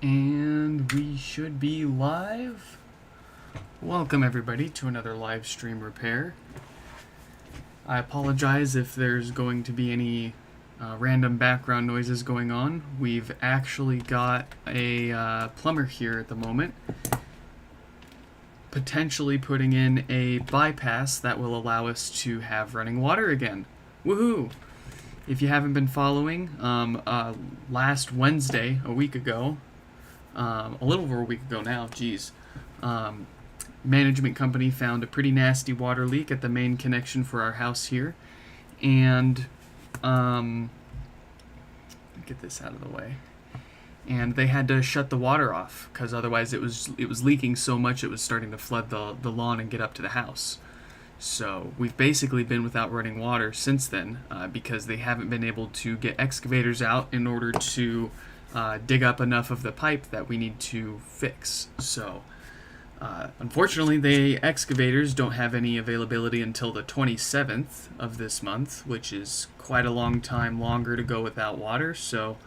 And we should be live. Welcome everybody to another live stream repair. I apologize if there's going to be any random background noises going on. We've actually got a plumber here at the moment, potentially putting in a bypass that will allow us to have running water again. Woohoo! If you haven't been following, last Wednesday, a week ago, a little over a week ago now, geez, management company found a pretty nasty water leak at the main connection for our house here, and get this out of the way. And they had to shut the water off because otherwise it was leaking so much it was starting to flood the lawn and get up to the house. So we've basically been without running water since then because they haven't been able to get excavators out in order to dig up enough of the pipe that we need to fix. So unfortunately, the excavators don't have any availability until the 27th of this month, which is quite a long time longer to go without water. So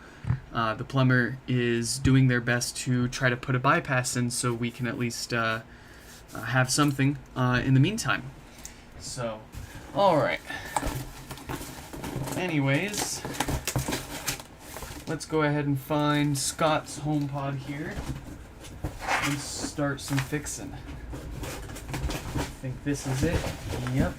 the plumber is doing their best to try to put a bypass in so we can at least have something in the meantime. So, alright. Anyways, let's go ahead and find Scott's HomePod here and start some fixing. I think this is it. Yep.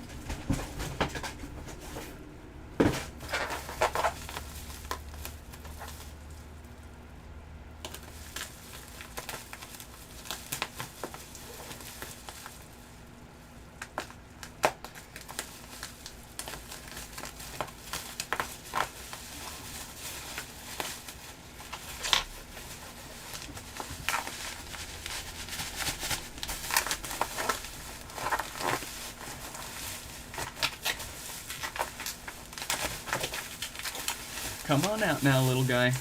Come on out now, little guy.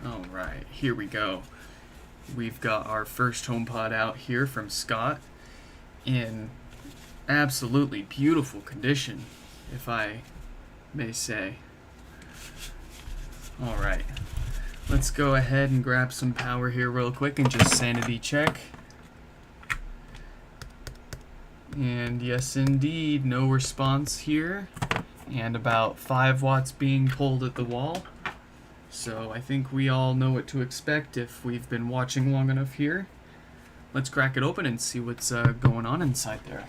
Alright, here we go. We've got our first HomePod out here from Scott in absolutely beautiful condition, if I may say. Alright, let's go ahead and grab some power here real quick and just sanity check. And yes, indeed, no response here, and about 5 watts being pulled at the wall. So I think we all know what to expect if we've been watching long enough here. Let's crack it open and see what's going on inside there.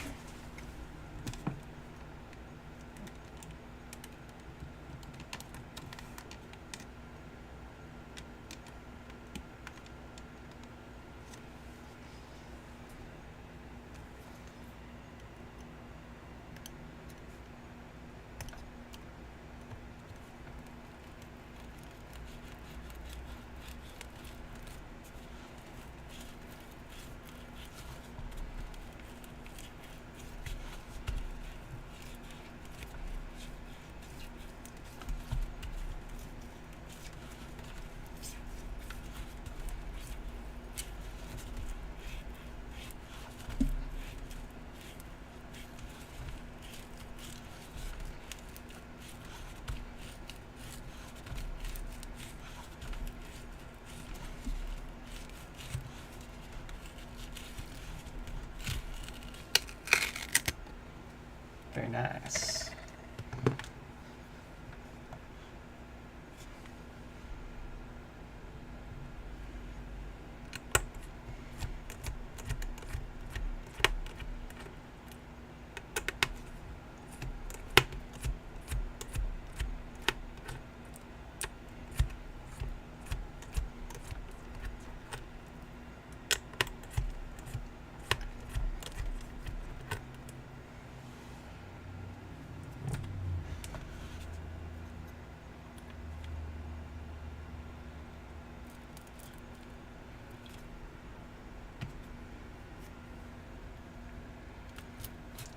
Very nice.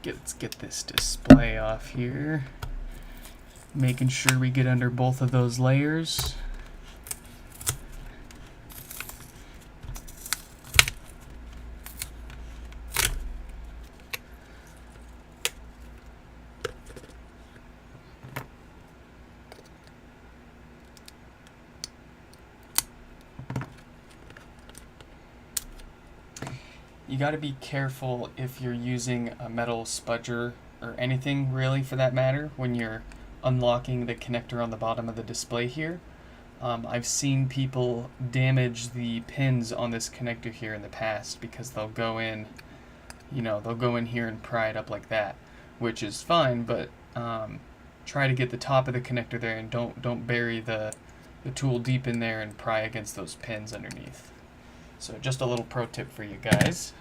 Let's get this display off here. Making sure we get under both of those layers. You got to be careful if you're using a metal spudger or anything really for that matter when you're unlocking the connector on the bottom of the display here. I've seen people damage the pins on this connector here in the past because they'll go in, they'll go in here and pry it up like that, which is fine, but try to get the top of the connector there and don't bury the tool deep in there and pry against those pins underneath. So just a little pro tip for you guys.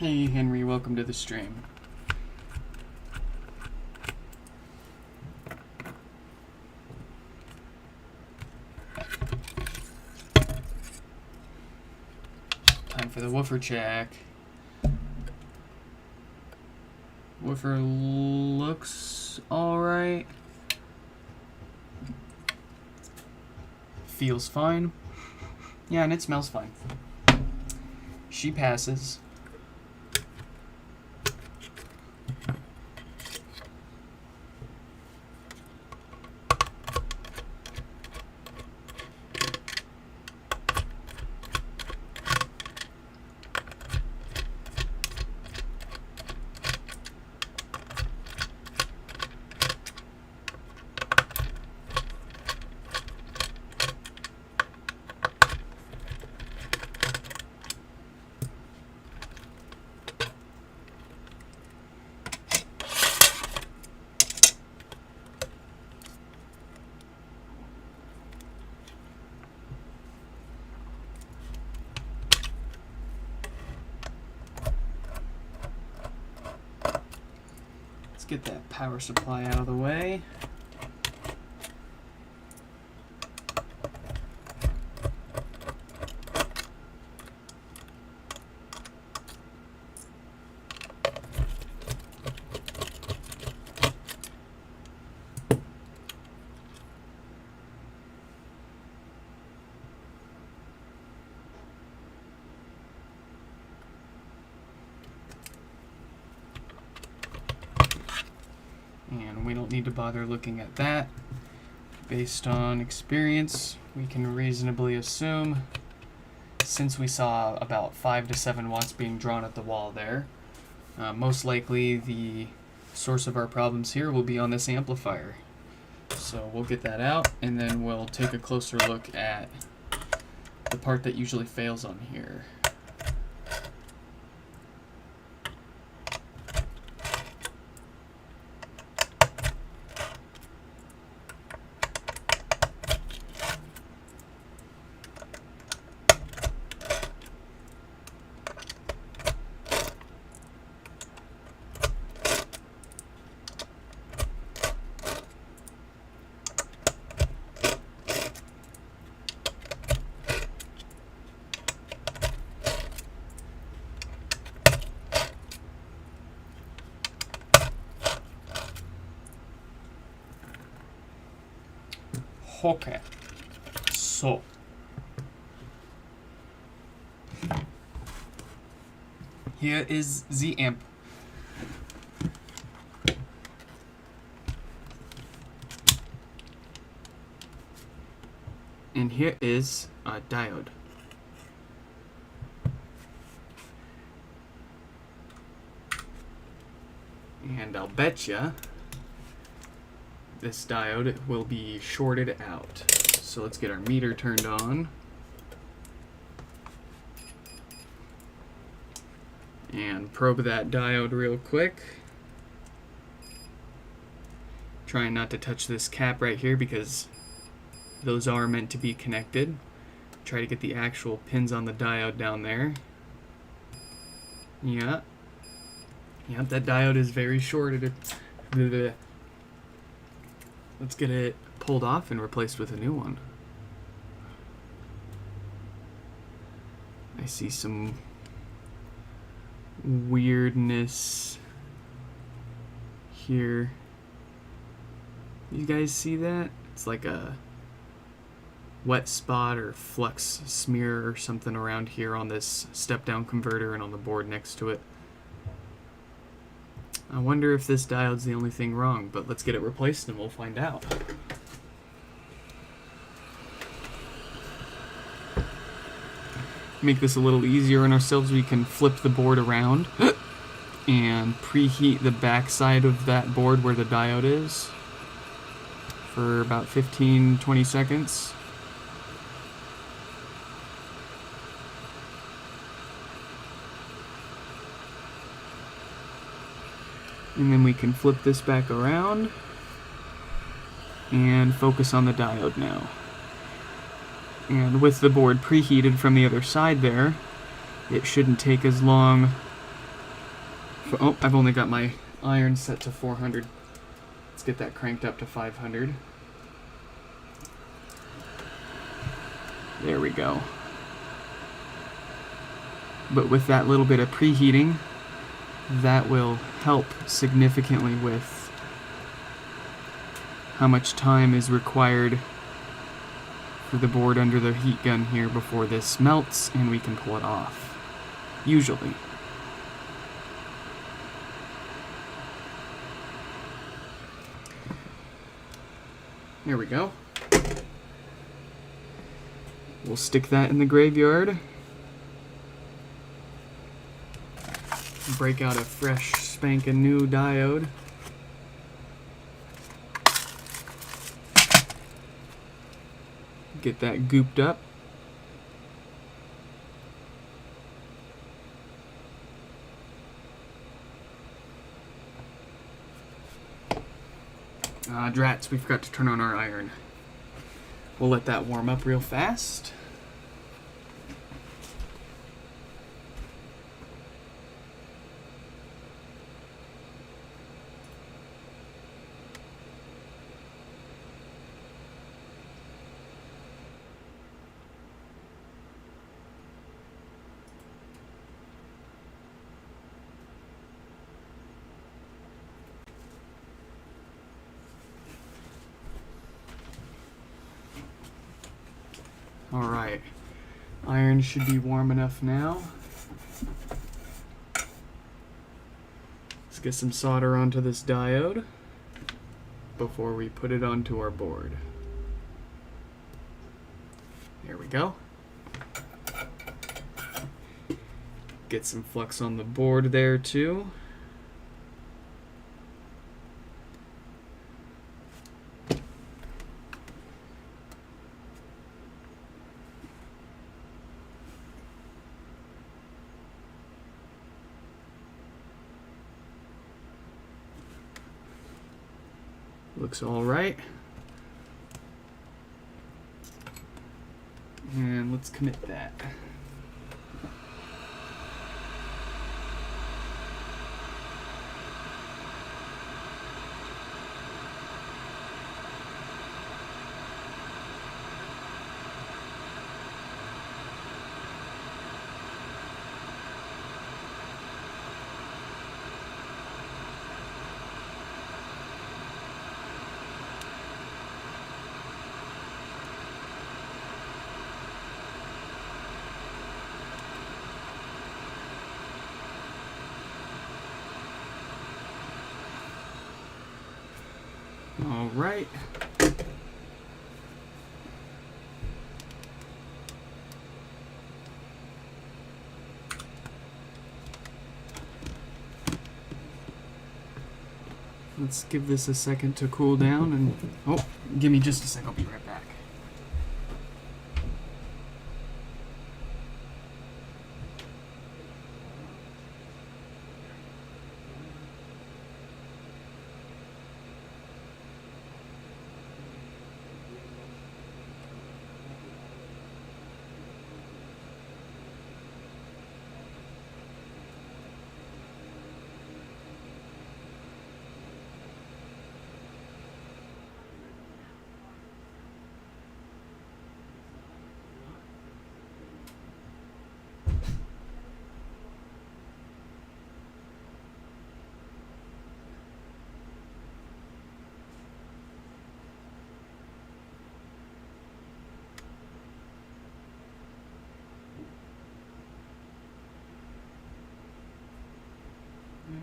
Hey Henry, welcome to the stream. Time for the woofer check. Woofer looks alright. Feels fine. Yeah, and it smells fine. She passes. Let's get that power supply out of the way. And we don't need to bother looking at that. Based on experience, we can reasonably assume, since we saw about 5 to 7 watts being drawn at the wall there, most likely the source of our problems here will be on this amplifier. So we'll get that out, and then we'll take a closer look at the part that usually fails on here. Okay, so here is the amp. And here is a diode. And I'll betcha this diode will be shorted out. So let's get our meter turned on. And probe that diode real quick. Trying not to touch this cap right here because those are meant to be connected. Try to get the actual pins on the diode down there. Yeah. Yep, that diode is very shorted. Let's get it pulled off and replaced with a new one. I see some weirdness here. You guys see that? It's like a wet spot or flux smear or something around here on this step-down converter and on the board next to it. I wonder if this diode's the only thing wrong, but let's get it replaced and we'll find out. Make this a little easier on ourselves, we can flip the board around and preheat the back side of that board where the diode is for about 15-20 seconds. And then we can flip this back around and focus on the diode now. And with the board preheated from the other side there, it shouldn't take as long Oh, I've only got my iron set to 400. Let's get that cranked up to 500. There we go. But with that little bit of preheating, that will help significantly with how much time is required for the board under the heat gun here before this melts and we can pull it off. Usually. There we go. We'll stick that in the graveyard. Break out a fresh spankin' new diode. Get that gooped up. Drats, we forgot to turn on our iron. We'll let that warm up real fast. Alright, iron should be warm enough now. Let's get some solder onto this diode before we put it onto our board. There we go. Get some flux on the board there too. Looks all right. And let's commit that. All right. Let's give this a second to cool down and, oh, give me just a sec, I'll be right back.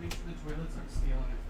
Make sure the toilets aren't stealing it.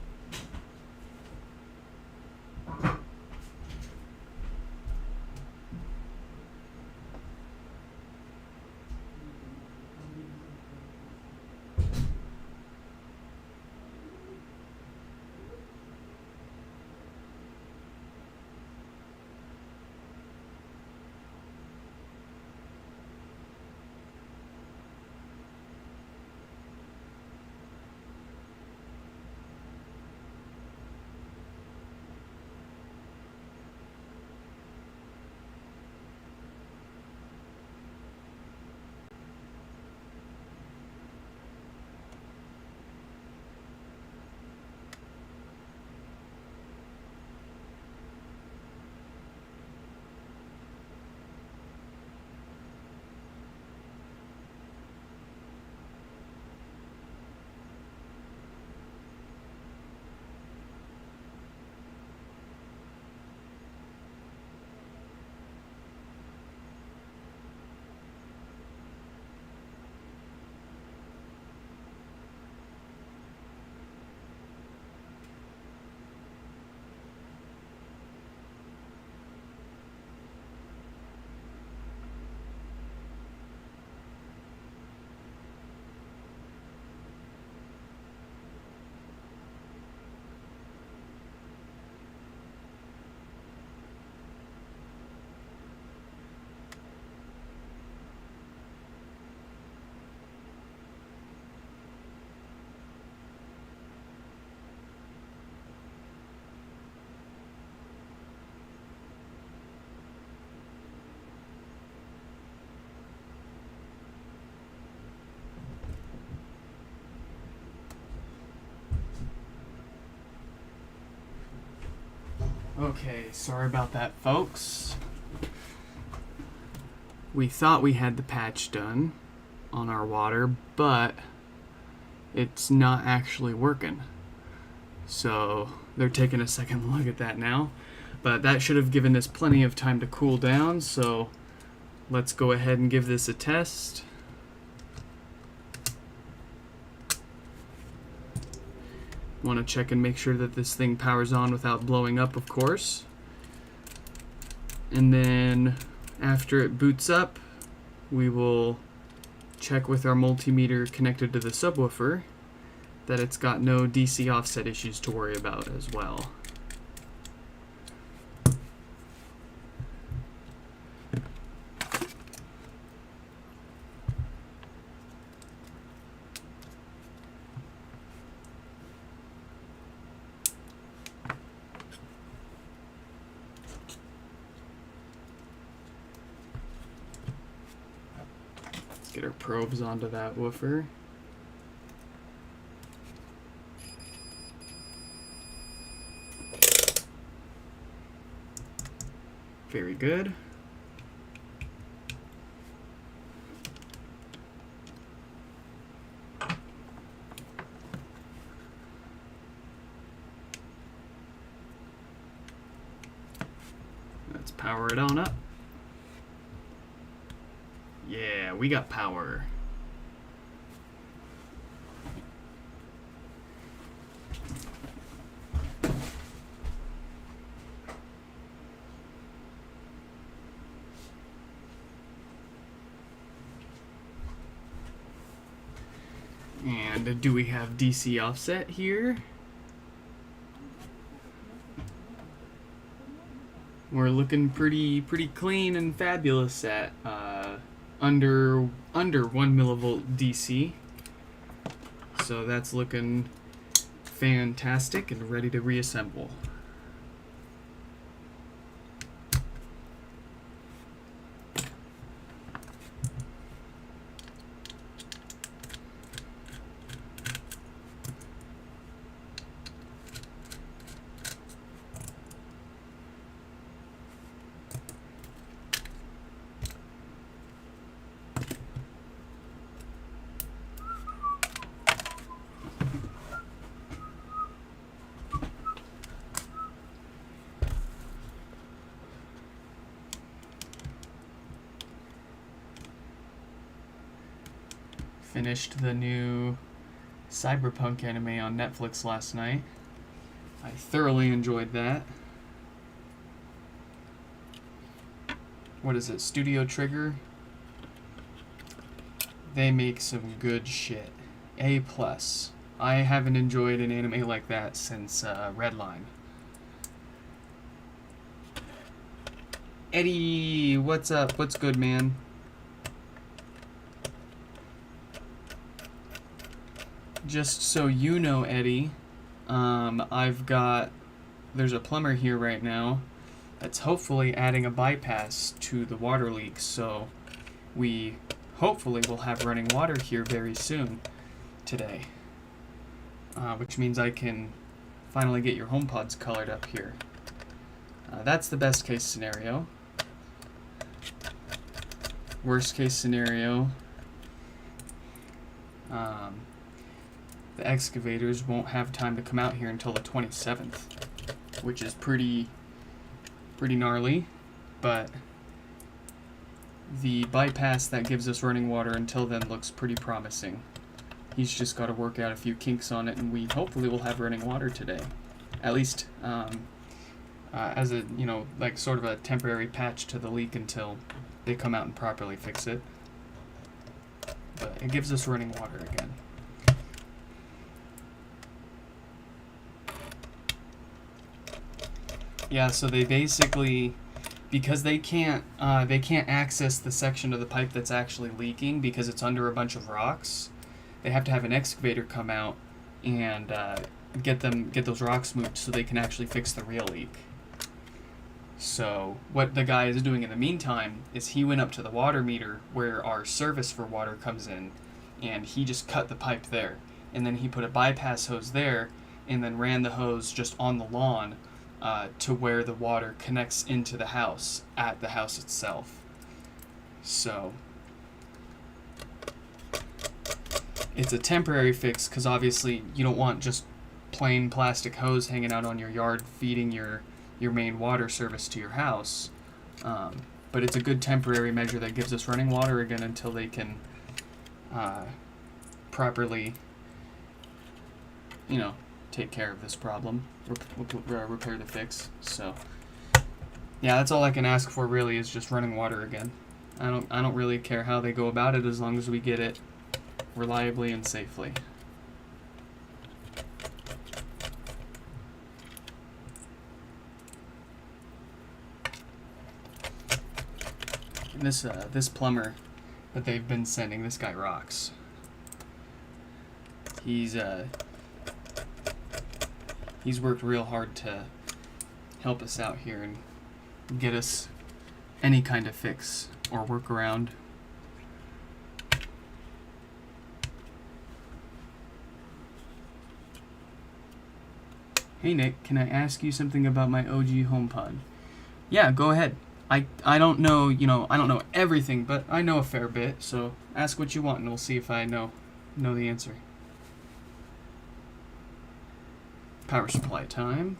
Okay, sorry about that, folks. We thought we had the patch done on our water, but it's not actually working. So they're taking a second look at that now. But that should have given us plenty of time to cool down, so let's go ahead and give this a test. Want to check and make sure that this thing powers on without blowing up, of course. And then after it boots up, we will check with our multimeter connected to the subwoofer that it's got no DC offset issues to worry about as well. Get our probes onto that woofer. Very good. Let's power it on up. Yeah, we got power. And do we have DC offset here? We're looking pretty clean and fabulous at under 1 millivolt DC. So that's looking fantastic and ready to reassemble. Finished the new Cyberpunk anime on Netflix last night. I thoroughly enjoyed that. What is it, Studio Trigger? They make some good shit. A+. I haven't enjoyed an anime like that since Redline. Eddie, what's up? What's good, man? Just so you know, Eddie, there's a plumber here right now that's hopefully adding a bypass to the water leak, so we hopefully will have running water here very soon today, which means I can finally get your HomePods colored up here. That's the best case scenario. Worst case scenario, the excavators won't have time to come out here until the 27th, which is pretty gnarly, but the bypass that gives us running water until then looks pretty promising. He's just got to work out a few kinks on it, and we hopefully will have running water today, at least as a, like sort of a temporary patch to the leak until they come out and properly fix it. But it gives us running water again. Yeah, so they basically, because they can't access the section of the pipe that's actually leaking because it's under a bunch of rocks, they have to have an excavator come out and get those rocks moved so they can actually fix the real leak. So what the guy is doing in the meantime is he went up to the water meter where our service for water comes in, and he just cut the pipe there, and then he put a bypass hose there and then ran the hose just on the lawn to where the water connects into the house at the house itself. So it's a temporary fix because obviously you don't want just plain plastic hose hanging out on your yard feeding your main water service to your house. But it's a good temporary measure that gives us running water again until they can properly, take care of this problem, repair the fix. So yeah, that's all I can ask for really, is just running water again. I don't really care how they go about it as long as we get it reliably and safely. And this plumber that they've been sending, this guy rocks. He's worked real hard to help us out here and get us any kind of fix or workaround. Hey Nick, can I ask you something about my OG HomePod? Yeah, go ahead. I don't know, I don't know everything, but I know a fair bit, so ask what you want and we'll see if I know the answer. Power supply time.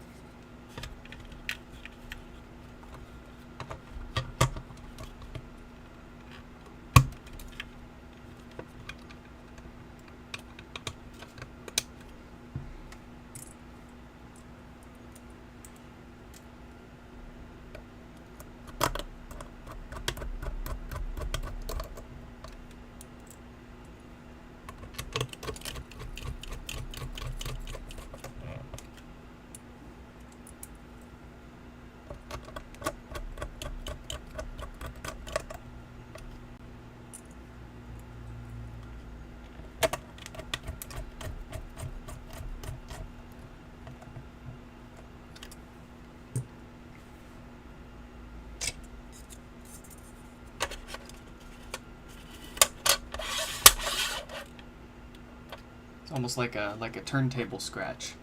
Almost like a turntable scratch.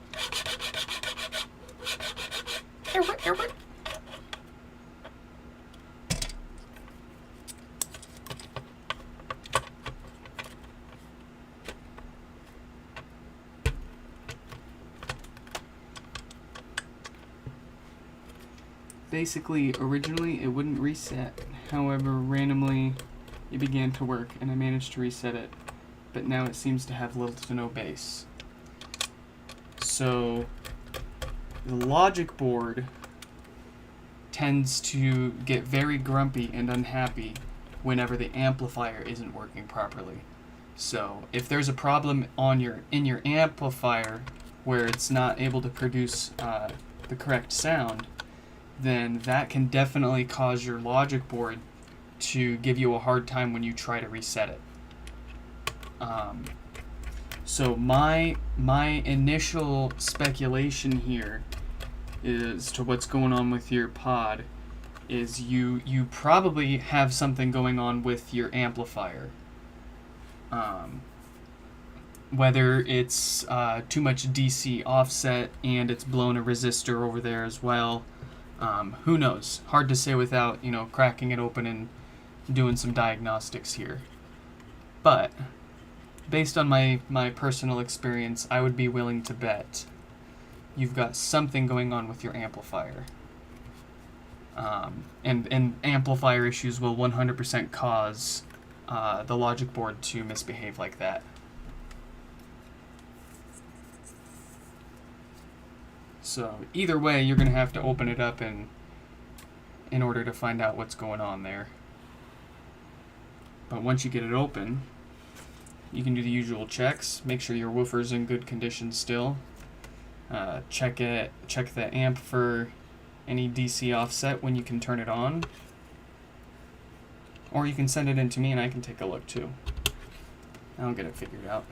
Basically, originally it wouldn't reset. However, randomly it began to work and I managed to reset it. But now it seems to have little to no bass. So the logic board tends to get very grumpy and unhappy whenever the amplifier isn't working properly. So if there's a problem in your amplifier where it's not able to produce the correct sound, then that can definitely cause your logic board to give you a hard time when you try to reset it. So my initial speculation here is to what's going on with your pod is you probably have something going on with your amplifier. Whether it's too much DC offset and it's blown a resistor over there as well. Who knows? Hard to say without, cracking it open and doing some diagnostics here. But based on my personal experience, I would be willing to bet you've got something going on with your amplifier. And amplifier issues will 100% cause the logic board to misbehave like that. So either way, you're going to have to open it up in order to find out what's going on there. But once you get it open, you can do the usual checks. Make sure your woofer's in good condition still. Check the amp for any DC offset when you can turn it on. Or you can send it in to me and I can take a look too. I'll get it figured out.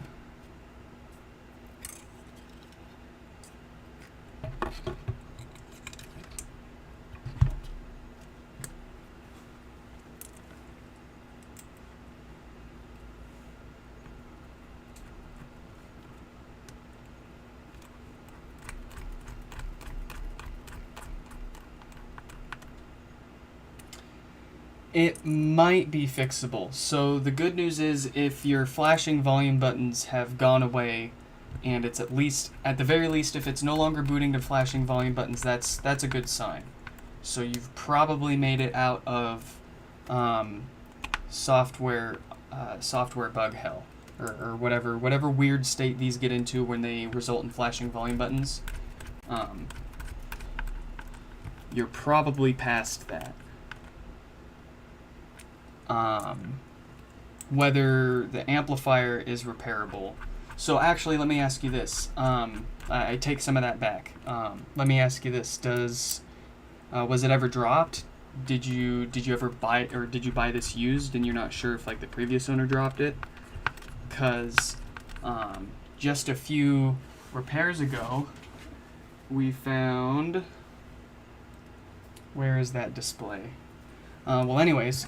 It might be fixable. So the good news is if your flashing volume buttons have gone away, and it's at the very least, if it's no longer booting to flashing volume buttons, that's a good sign. So you've probably made it out of software bug hell, or whatever weird state these get into when they result in flashing volume buttons. You're probably past that. Whether the amplifier is repairable. So actually, let me ask you this. I take some of that back. Let me ask you this: was it ever dropped? Did you ever buy it, or did you buy this used and you're not sure if like the previous owner dropped it? Because just a few repairs ago, we found. Where is that display? Well, anyways,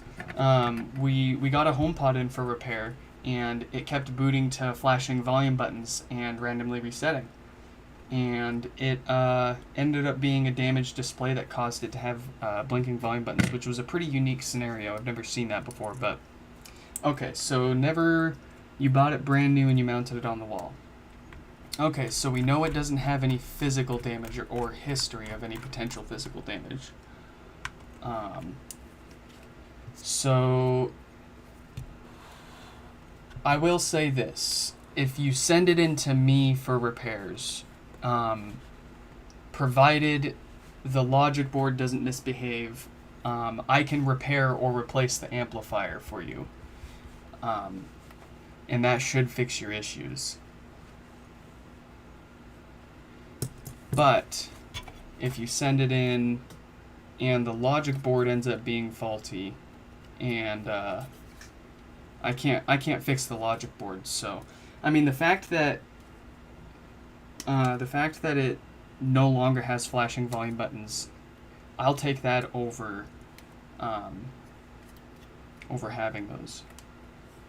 we got a HomePod in for repair, and it kept booting to flashing volume buttons and randomly resetting. And it ended up being a damaged display that caused it to have blinking volume buttons, which was a pretty unique scenario. I've never seen that before, but... Okay, so you bought it brand new and you mounted it on the wall. Okay, so we know it doesn't have any physical damage or history of any potential physical damage. So I will say this: if you send it in to me for repairs, provided the logic board doesn't misbehave, I can repair or replace the amplifier for you, and that should fix your issues. But if you send it in and the logic board ends up being faulty, and I can't fix the logic board. So, I mean, the fact that it no longer has flashing volume buttons, I'll take that over having those.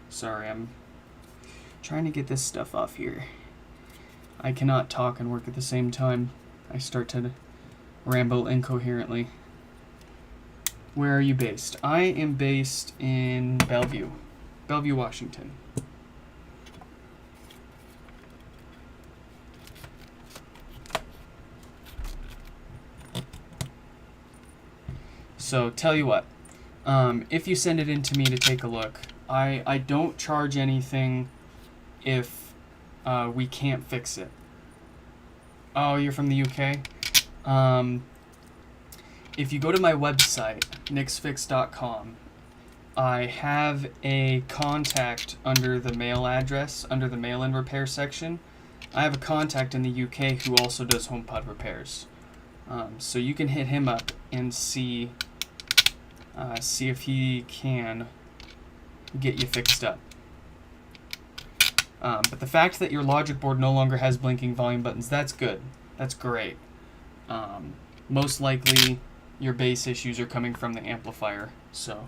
Sorry, I'm trying to get this stuff off here. I cannot talk and work at the same time. I start to ramble incoherently. Where are you based? I am based in Bellevue, Washington. So, tell you what, if you send it in to me to take a look, I don't charge anything if we can't fix it. Oh, you're from the UK? If you go to my website, nixfix.com, I have a contact under the mail address, under the mail-in repair section. I have a contact in the UK who also does HomePod repairs. So you can hit him up and see if he can get you fixed up. But the fact that your logic board no longer has blinking volume buttons, that's good. That's great. Most likely your bass issues are coming from the amplifier, so...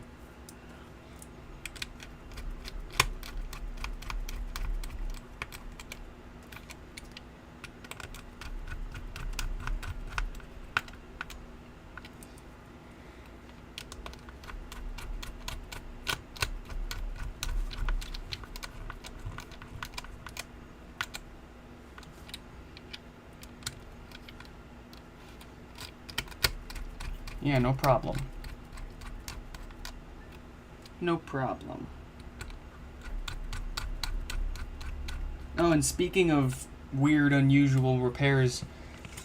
Yeah, no problem. No problem. Oh, and speaking of weird, unusual repairs,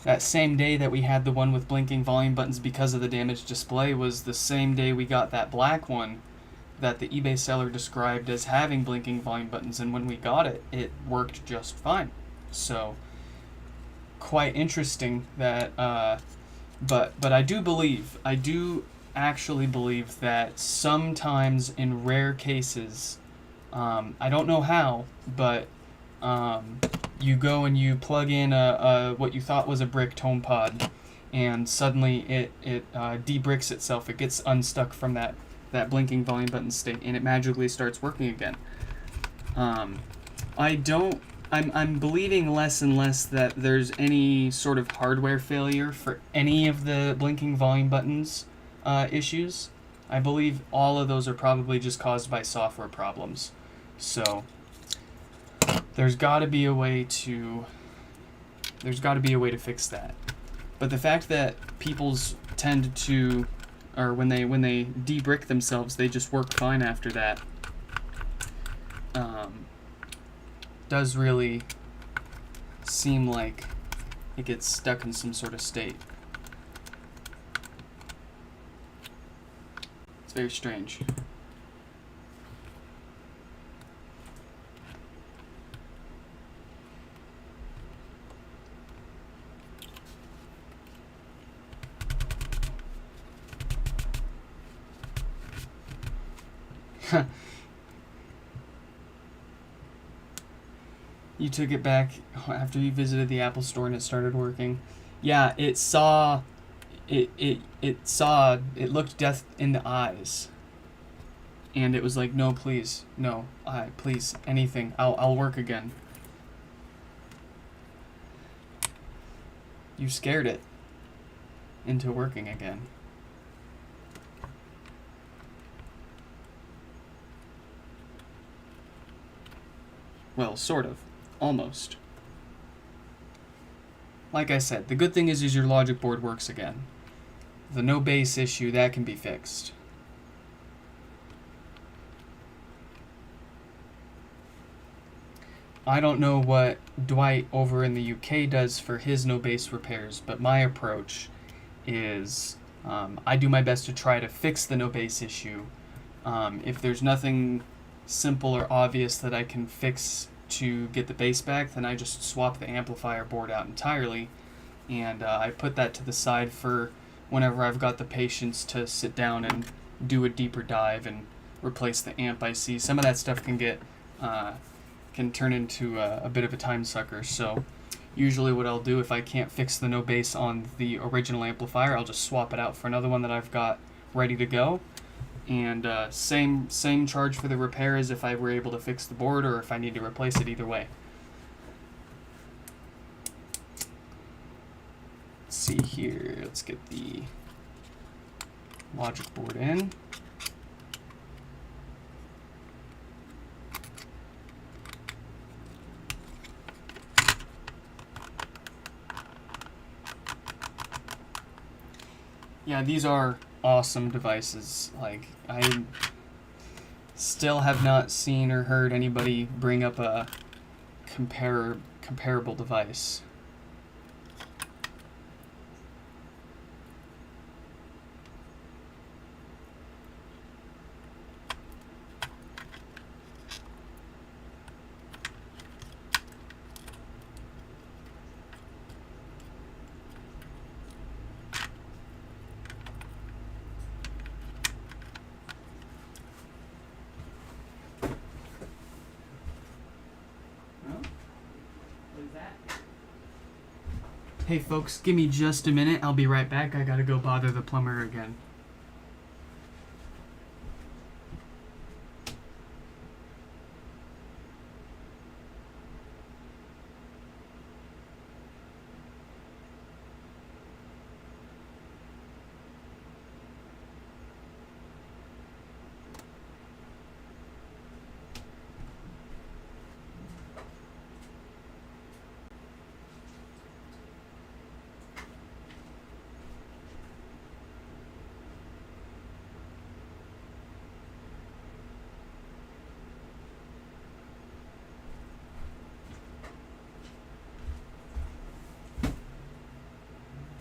that same day that we had the one with blinking volume buttons because of the damaged display was the same day we got that black one that the eBay seller described as having blinking volume buttons, and when we got it, it worked just fine. So, quite interesting that... But I do actually believe that sometimes in rare cases, I don't know how, but you go and you plug in a what you thought was a bricked HomePod, and suddenly it de-bricks itself. It gets unstuck from that blinking volume button state, and it magically starts working again. I'm believing less and less that there's any sort of hardware failure for any of the blinking volume buttons issues. I believe all of those are probably just caused by software problems. So there's got to be a way to fix that. But the fact that people's tend to, or when they de-brick themselves, they just work fine after that, does really seem like it gets stuck in some sort of state. It's very strange. You took it back after you visited the Apple store and it started working. Yeah, it looked death in the eyes. And it was like, no, please, no, please, anything, I'll work again. You scared it into working again. Well, sort of. Almost. Like I said, the good thing is your logic board works again. The no bass issue, that can be fixed. I don't know what Dwight over in the UK does for his no bass repairs, but my approach is I do my best to try to fix the no bass issue. If there's nothing simple or obvious that I can fix to get the bass back, then I just swap the amplifier board out entirely, and I put that to the side for whenever I've got the patience to sit down and do a deeper dive and replace the amp IC. Some of that stuff can turn into a bit of a time sucker, so usually what I'll do if I can't fix the no bass on the original amplifier, I'll just swap it out for another one that I've got ready to go. And same charge for the repair as if I were able to fix the board or if I need to replace it, either way. Let's see here. Let's get the logic board in. Yeah, these are awesome devices. Like, I still have not seen or heard anybody bring up a comparable device. Hey folks, give me just a minute. I'll be right back. I gotta go bother the plumber again.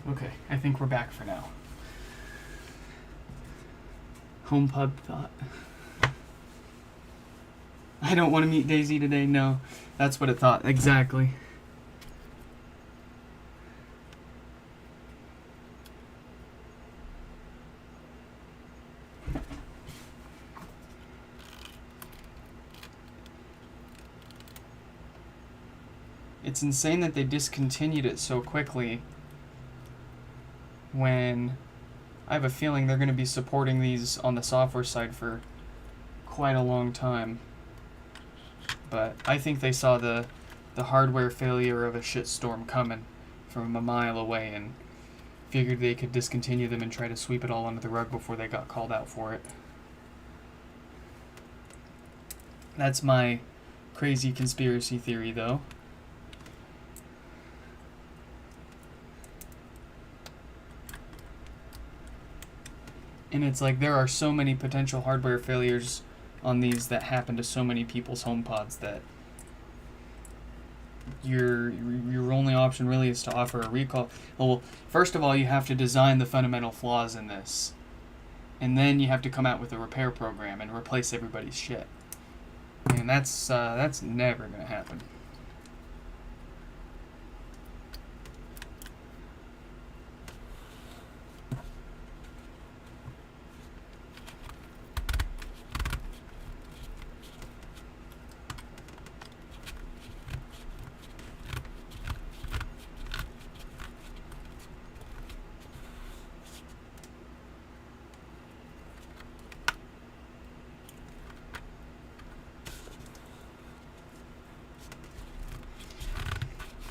Okay, I think we're back for now. HomePod thought. I don't want to meet Daisy today, no. That's what it thought, exactly. It's insane that they discontinued it so quickly when I have a feeling they're going to be supporting these on the software side for quite a long time. But I think they saw the hardware failure of a shitstorm coming from a mile away, and figured they could discontinue them and try to sweep it all under the rug before they got called out for it. That's my crazy conspiracy theory, though. And it's like there are so many potential hardware failures on these that happen to so many people's HomePods that your only option really is to offer a recall. Well, first of all, you have to design the fundamental flaws in this, and then you have to come out with a repair program and replace everybody's shit. And that's never gonna happen.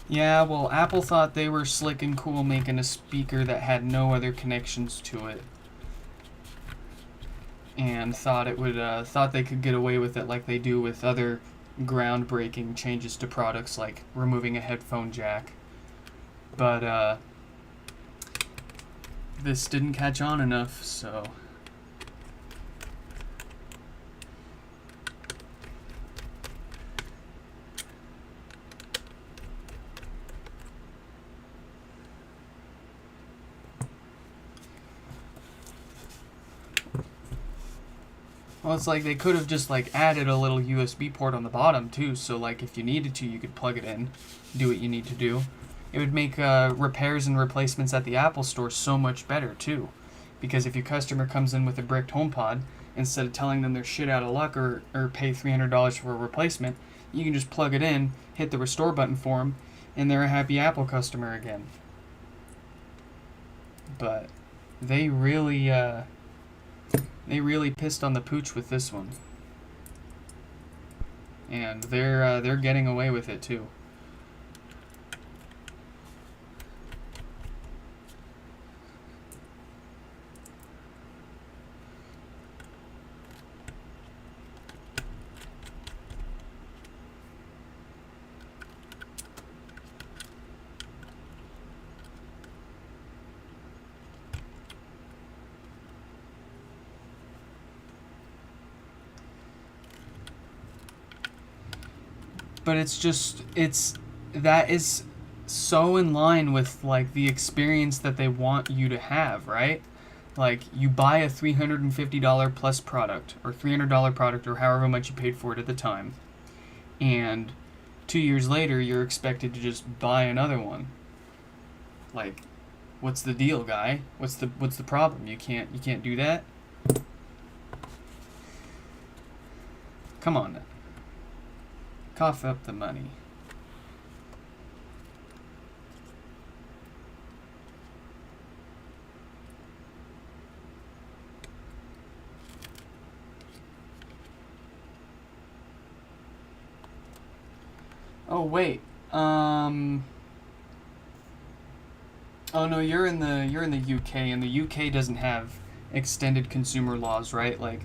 Yeah, well, Apple thought they were slick and cool making a speaker that had no other connections to it, and thought they could get away with it like they do with other groundbreaking changes to products, like removing a headphone jack. But this didn't catch on enough, so. Well, it's like they could have just like added a little USB port on the bottom too, so like if you needed to, you could plug it in, do what you need to do. It would make repairs and replacements at the Apple Store so much better too, because if your customer comes in with a bricked HomePod, instead of telling them they're shit out of luck or pay $300 for a replacement, you can just plug it in, hit the restore button for them, and they're a happy Apple customer again. But they really pissed on the pooch with this one, and they're getting away with it too. But that is so in line with like the experience that they want you to have, right? Like you buy a $350 plus product or $300 product or however much you paid for it at the time, and 2 years later you're expected to just buy another one. Like, what's the deal, guy? What's the problem? You can't do that? Come on now. Cough up the money. Oh wait. Oh no, you're in the UK, and the UK doesn't have extended consumer laws, right? Like,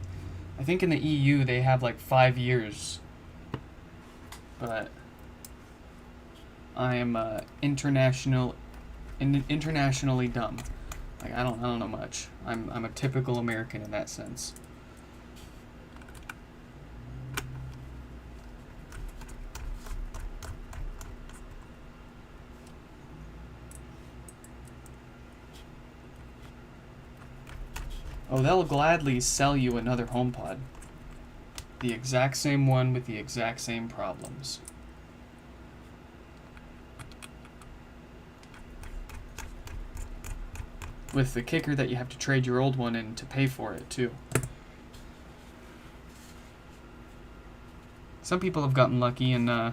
I think in the EU they have like 5 years. But I am internationally dumb. Like I don't know much. I'm a typical American in that sense. Oh, they'll gladly sell you another HomePod. The exact same one with the exact same problems. With the kicker that you have to trade your old one in to pay for it, too. Some people have gotten lucky and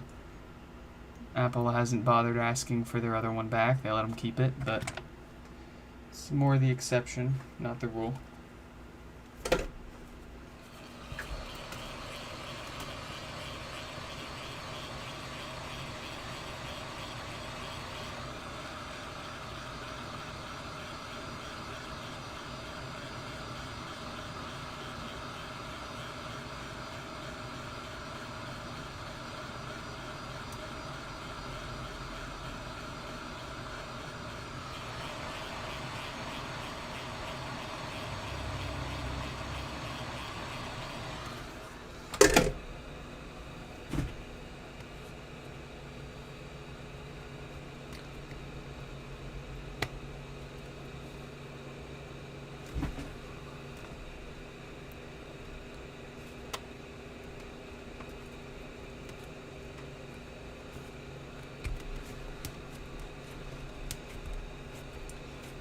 Apple hasn't bothered asking for their other one back. They let them keep it, but it's more the exception, not the rule.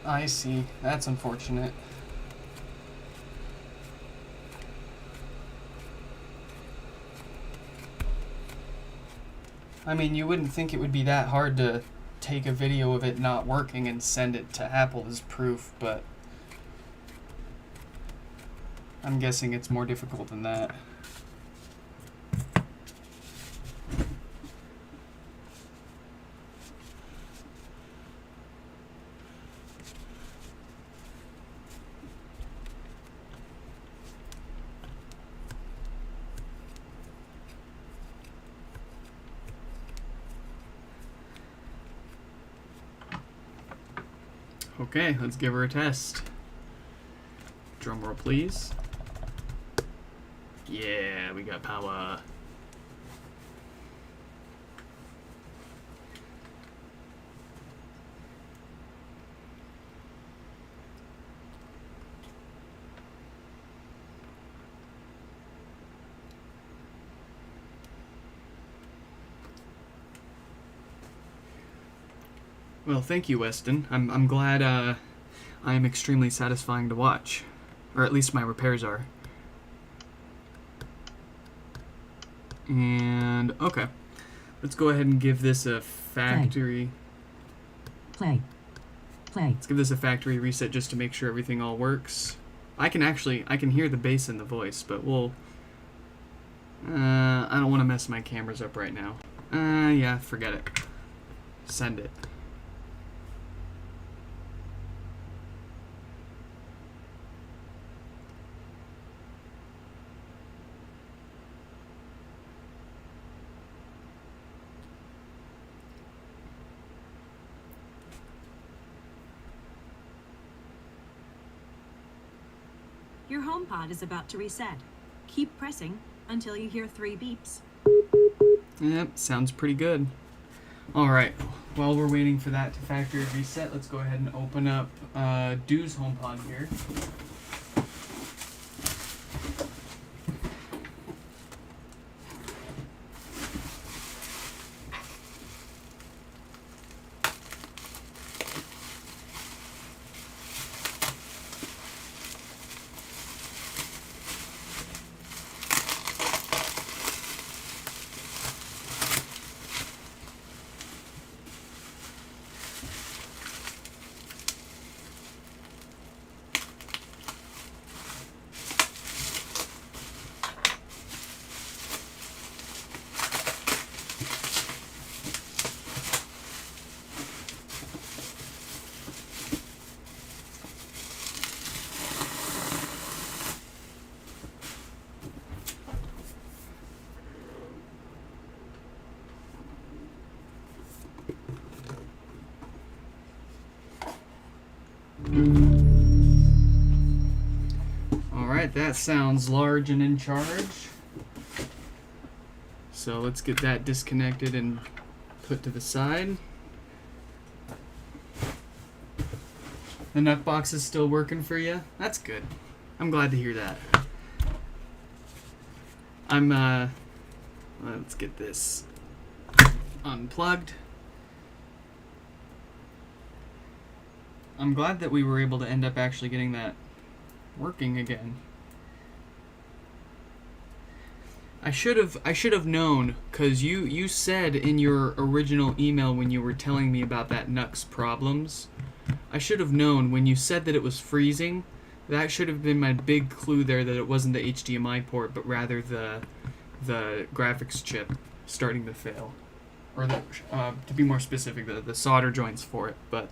I see. That's unfortunate. I mean, you wouldn't think it would be that hard to take a video of it not working and send it to Apple as proof, but I'm guessing it's more difficult than that. Okay, let's give her a test. Drum roll, please. Yeah, we got power. Well, thank you, Weston. I'm glad I am extremely satisfying to watch. Or at least my repairs are. And, okay. Let's go ahead and give this a factory... Play. Let's give this a factory reset just to make sure everything all works. I can hear the bass in the voice, but we'll... I don't want to mess my cameras up right now. Yeah, forget it. Send it. Your HomePod is about to reset. Keep pressing until you hear 3 beeps. Yep, sounds pretty good. Alright, while we're waiting for that to factory reset, let's go ahead and open up Du's HomePod here. Alright, that sounds large and in charge. So let's get that disconnected and put to the side. The nut box is still working for you? That's good. I'm glad to hear that. Let's get this unplugged. I'm glad that we were able to end up actually getting that working again. I should have known, because you said in your original email when you were telling me about that Nux problems, I should have known when you said that it was freezing. That should have been my big clue there that it wasn't the HDMI port, but rather the graphics chip starting to fail. Or to be more specific, the solder joints for it, but...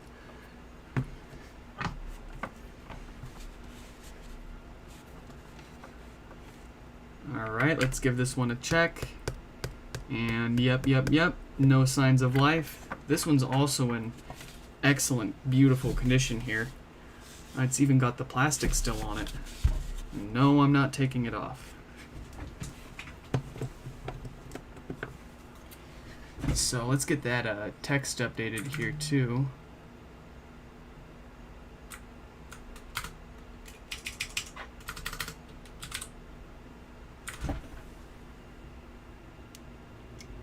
Alright, let's give this one a check. And yep, no signs of life. This one's also in excellent, beautiful condition here. It's even got the plastic still on it. No, I'm not taking it off. So let's get that text updated here too.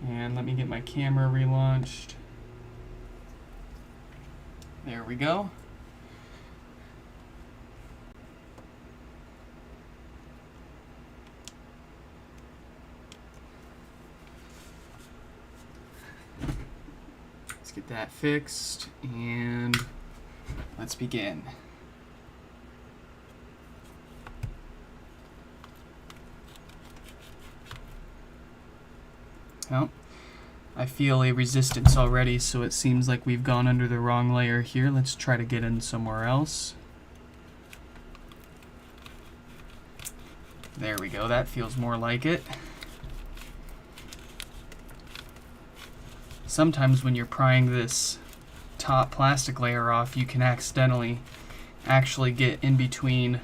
And let me get my camera relaunched. There we go. that fixed, and let's begin. Well, I feel a resistance already, so it seems like we've gone under the wrong layer here. Let's try to get in somewhere else. There we go, that feels more like it. Sometimes when you're prying this top plastic layer off, you can accidentally actually get in between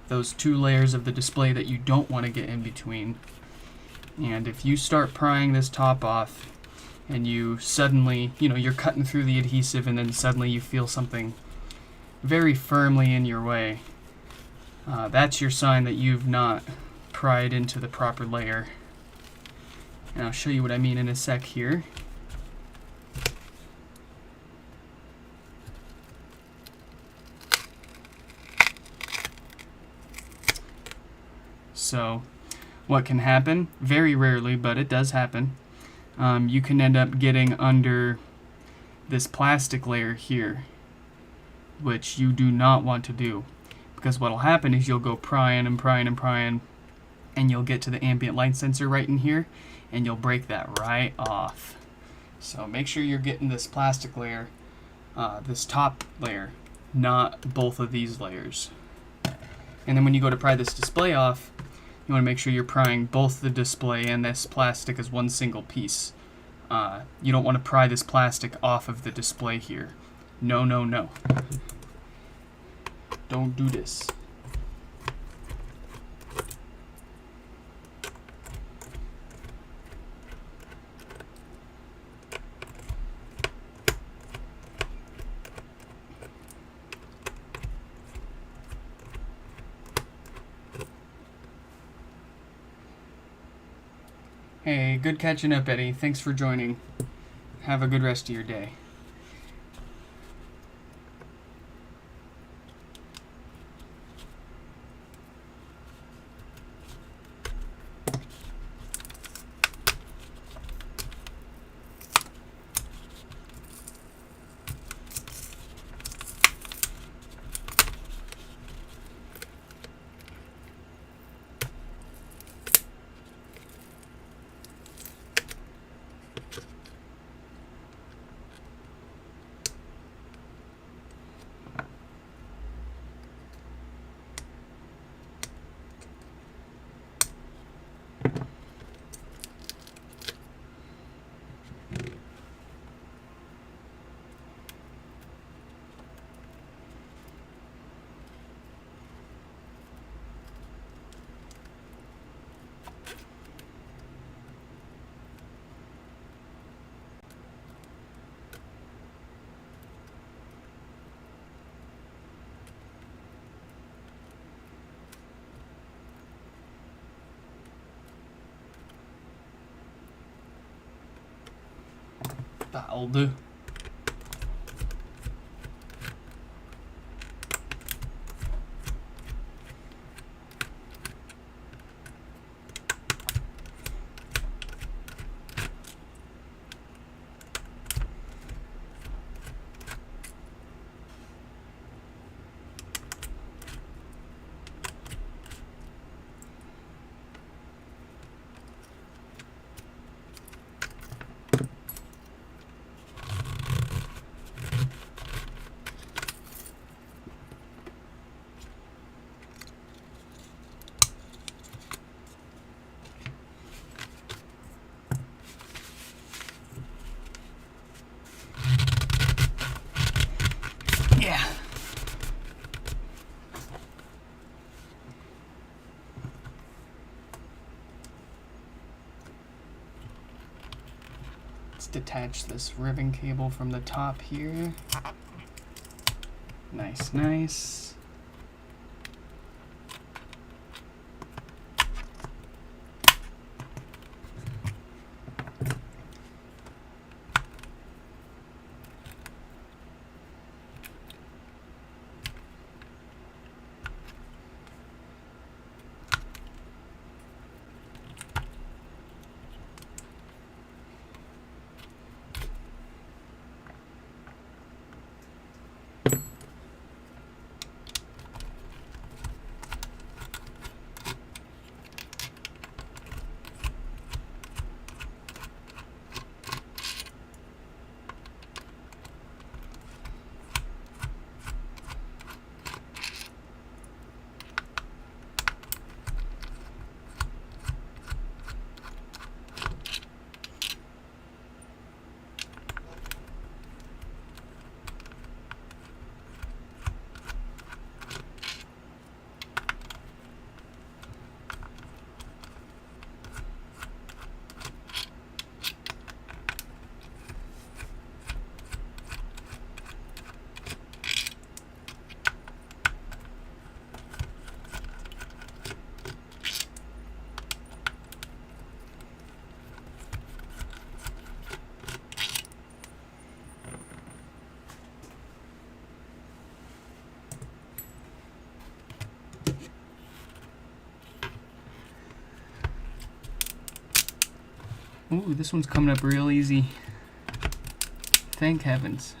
those two layers of the display that you don't want to get in between. And if you start prying this top off and you suddenly, you're cutting through the adhesive and then suddenly you feel something very firmly in your way, that's your sign that you've not pried into the proper layer. And I'll show you what I mean in a sec here. So what can happen, very rarely, but it does happen, you can end up getting under this plastic layer here, which you do not want to do, because what will happen is you'll go prying and prying and prying, and you'll get to the ambient light sensor right in here, and you'll break that right off. So make sure you're getting this plastic layer, this top layer, not both of these layers. And then when you go to pry this display off, you want to make sure you're prying both the display and this plastic as one single piece. You don't want to pry this plastic off of the display here. No, no, no. Don't do this. Hey, good catching up, Eddie. Thanks for joining. Have a good rest of your day. That'll do. Yeah. Let's detach this ribbon cable from the top here. Nice, nice. Ooh, this one's coming up real easy. Thank heavens.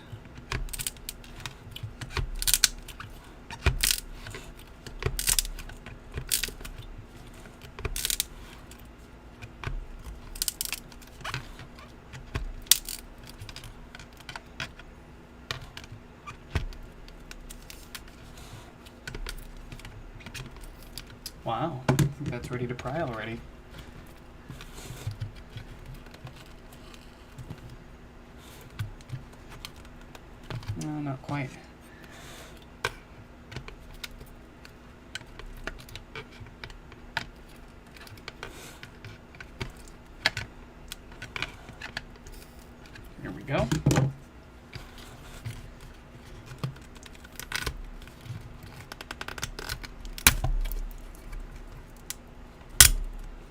Wow, I think that's ready to pry already. No, not quite. Here we go.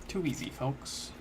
Too easy, folks.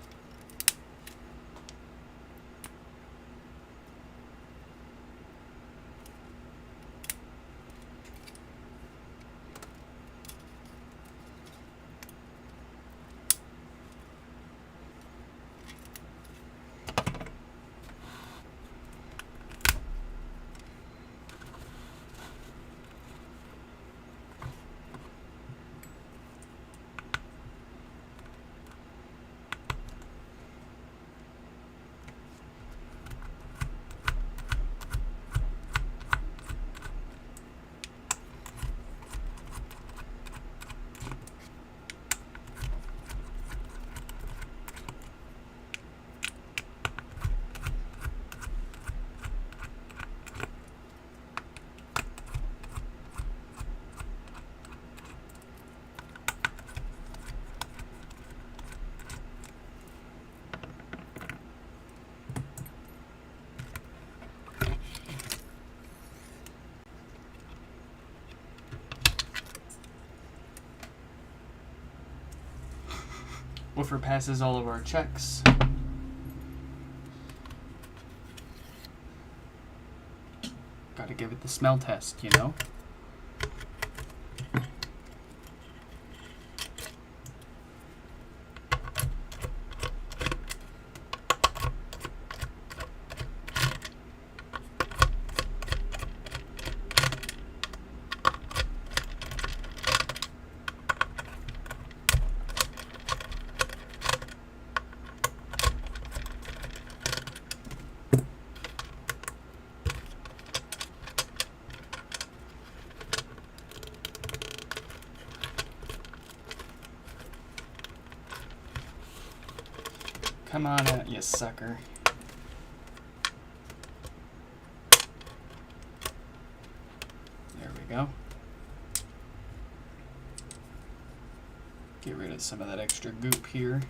Woofer passes all of our checks. Gotta give it the smell test, you know? Come on out, you sucker. There we go. Get rid of some of that extra goop here.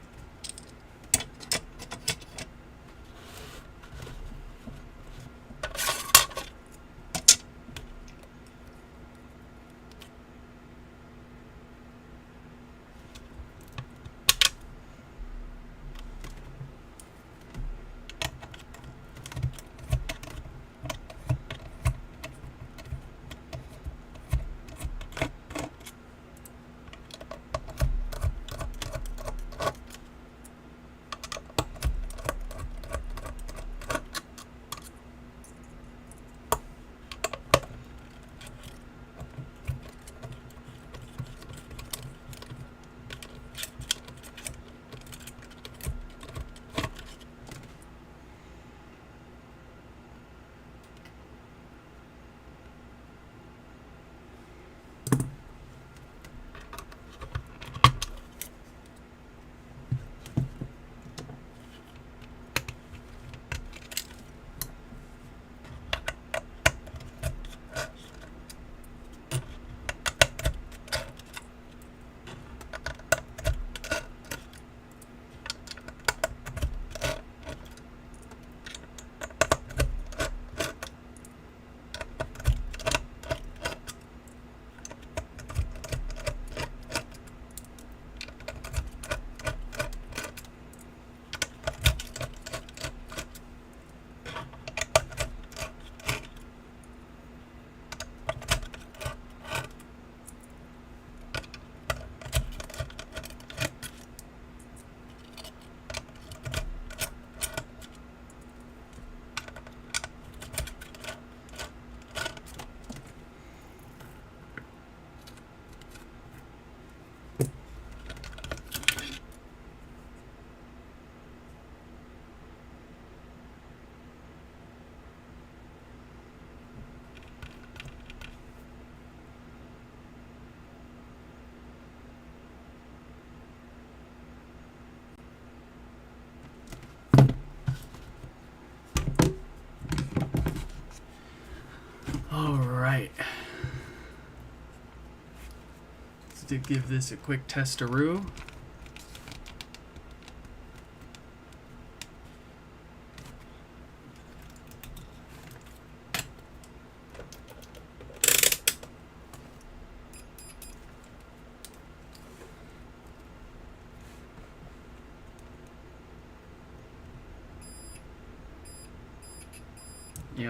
just to give this a quick testaroo.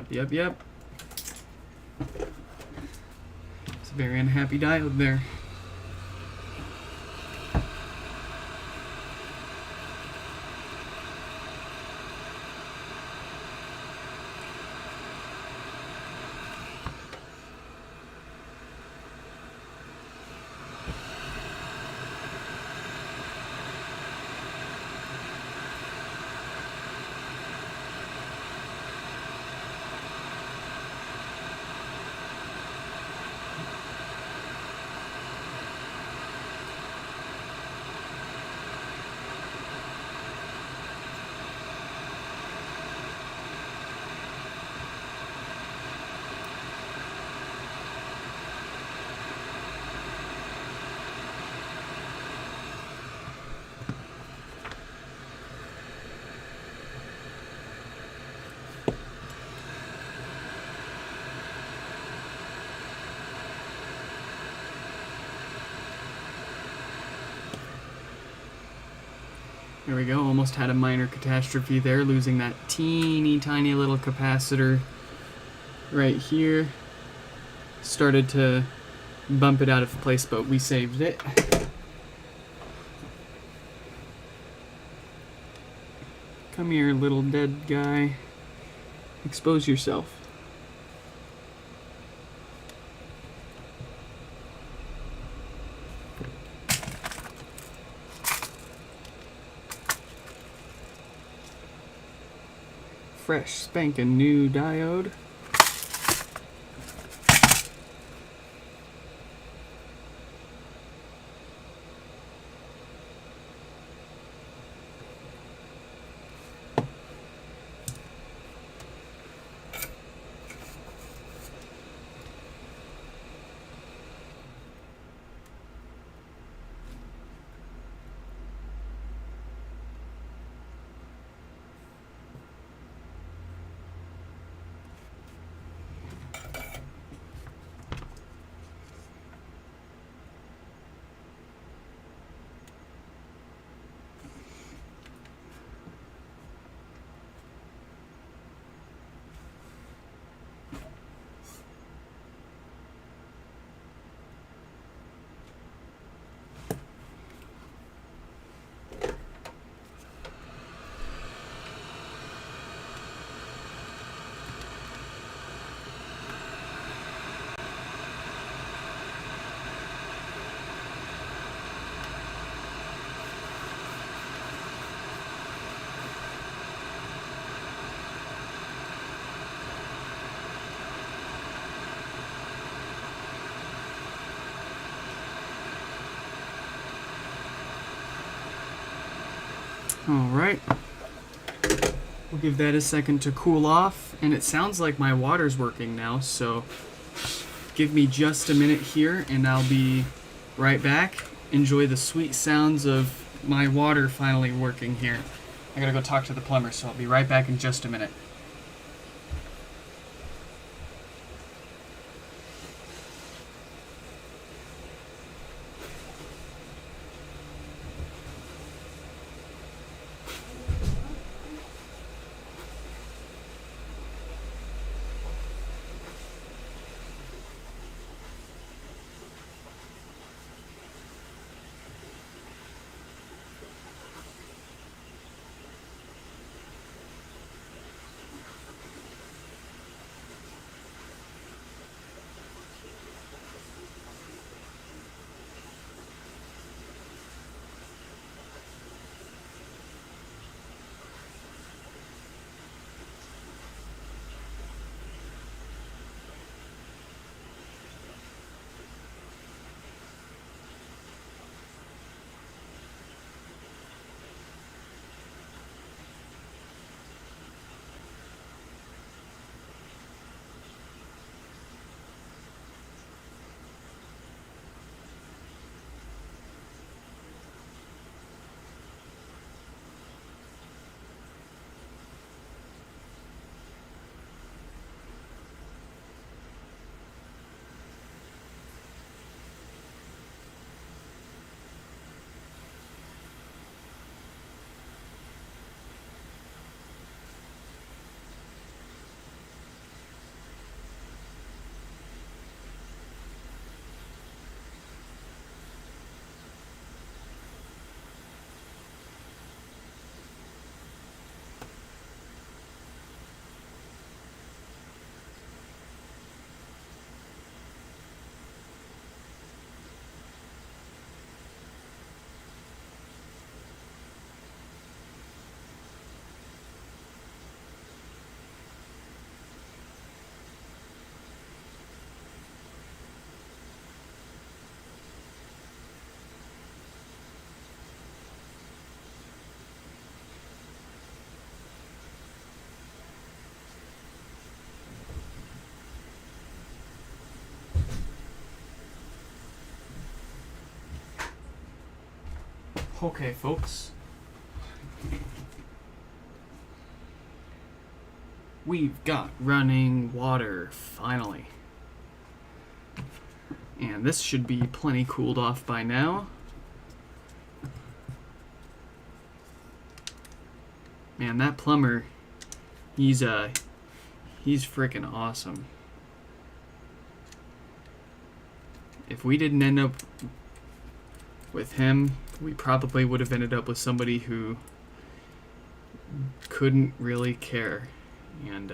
Yep. It's a very unhappy diode there. There we go, almost had a minor catastrophe there, losing that teeny tiny little capacitor right here. Started to bump it out of place, but we saved it. Come here, little dead guy. Expose yourself. Fresh spanking new diode. Alright, we'll give that a second to cool off, and it sounds like my water's working now, so give me just a minute here and I'll be right back. Enjoy the sweet sounds of my water finally working here. I gotta go talk to the plumber, so I'll be right back in just a minute. Okay, folks. We've got running water, finally. And this should be plenty cooled off by now. Man, that plumber, he's freaking awesome. If we didn't end up with him, we probably would have ended up with somebody who couldn't really care. And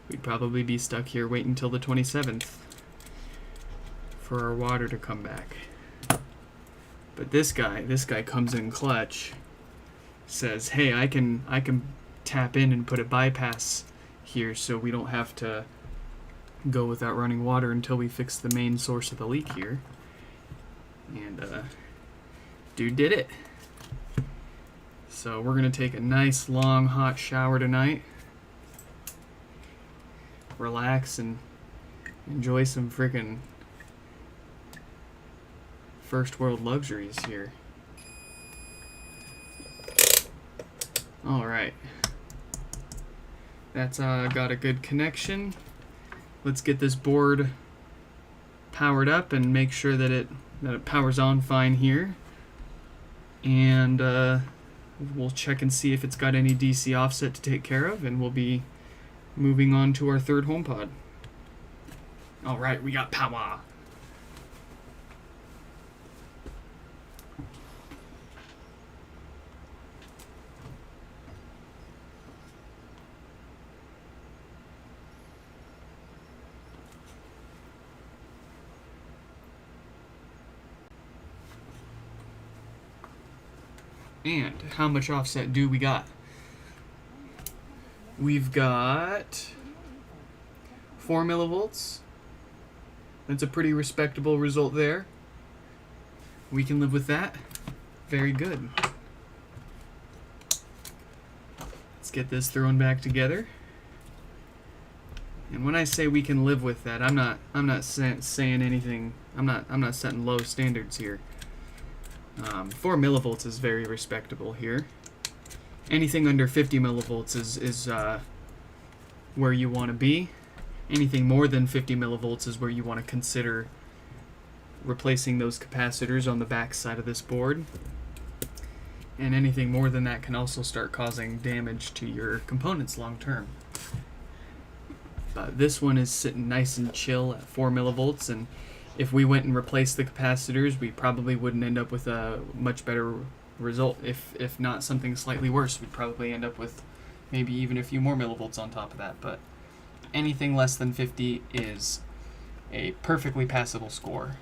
we'd probably be stuck here waiting until the 27th for our water to come back. But this guy comes in clutch, says, hey, I can tap in and put a bypass here so we don't have to go without running water until we fix the main source of the leak here. And dude did it. So we're gonna take a nice long hot shower tonight, relax and enjoy some freaking first world luxuries here. All right, that's got a good connection. Let's get this board powered up and make sure that it powers on fine here. And we'll check and see if it's got any DC offset to take care of, and we'll be moving on to our third HomePod. All right, we got power. And how much offset do we got? We've got 4 millivolts. That's a pretty respectable result there. We can live with that. Very good. Let's get this thrown back together. And when I say we can live with that, I'm not saying anything. I'm not setting low standards here. 4 millivolts is very respectable here. Anything under 50 millivolts is where you want to be. Anything more than 50 millivolts is where you want to consider replacing those capacitors on the back side of this board. And anything more than that can also start causing damage to your components long term. But this one is sitting nice and chill at 4 millivolts, and if we went and replaced the capacitors, we probably wouldn't end up with a much better result. If not something slightly worse, we'd probably end up with maybe even a few more millivolts on top of that. But anything less than 50 is a perfectly passable score.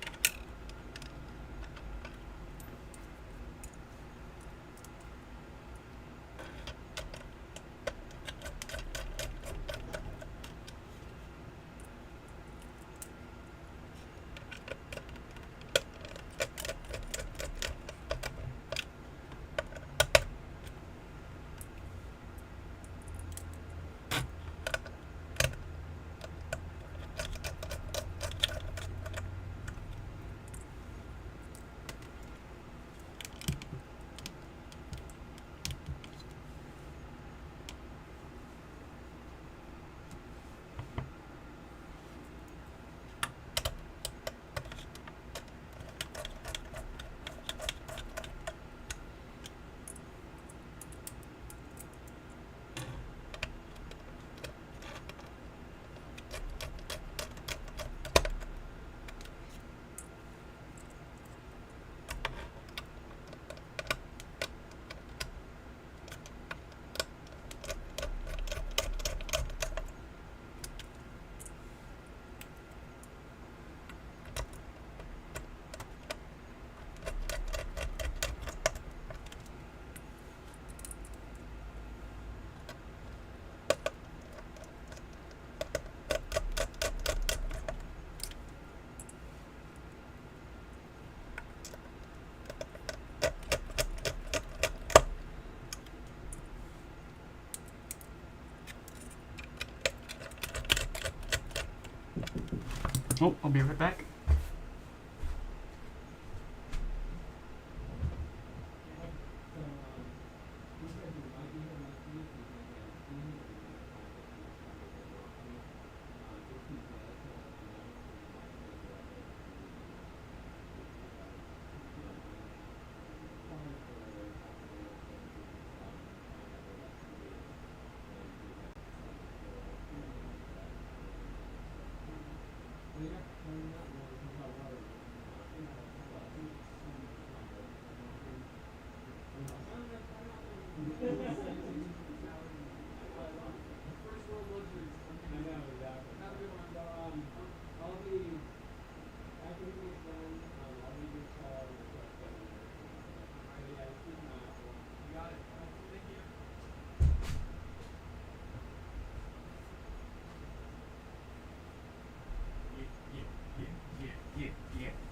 Oh, I'll be right back.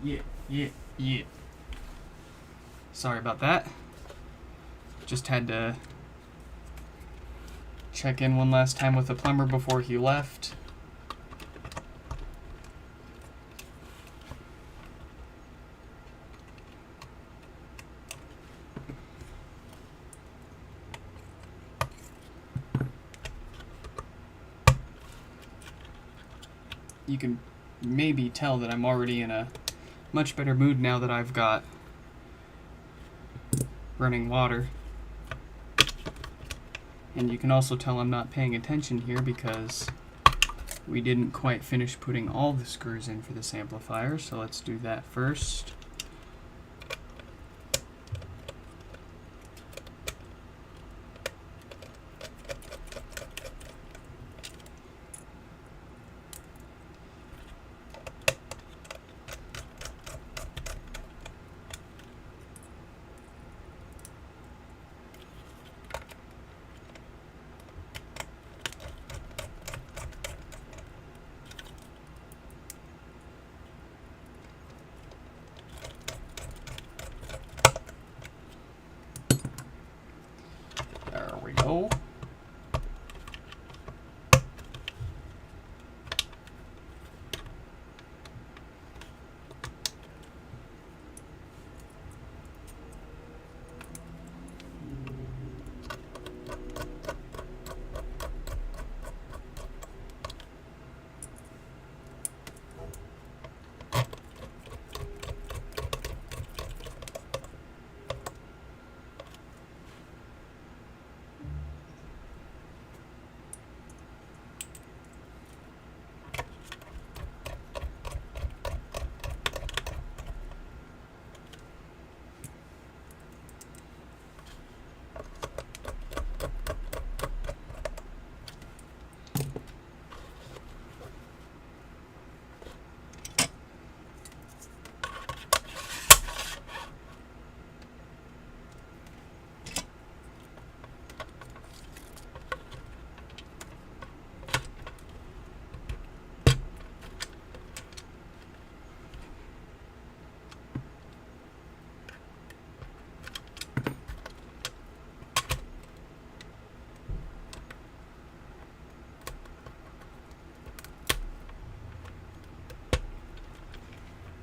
Yeah. Sorry about that. Just had to check in one last time with the plumber before he left. You can maybe tell that I'm already in a much better mood now that I've got running water. And you can also tell I'm not paying attention here because we didn't quite finish putting all the screws in for this amplifier, so let's do that first. There we go.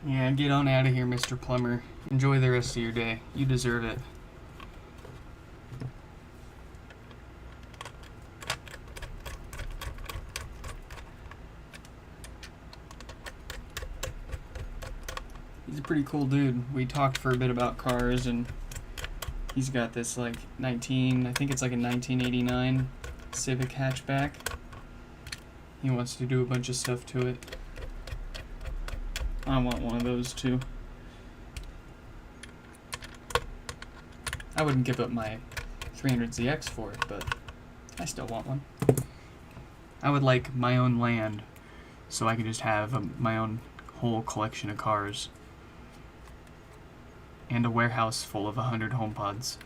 Yeah, get on out of here, Mr. Plumber. Enjoy the rest of your day. You deserve it. He's a pretty cool dude. We talked for a bit about cars, and he's got this like I think it's like a 1989 Civic hatchback. He wants to do a bunch of stuff to it. I want one of those too. I wouldn't give up my 300ZX for it, but I still want one. I would like my own land so I could just have my own whole collection of cars and a warehouse full of 100 HomePods.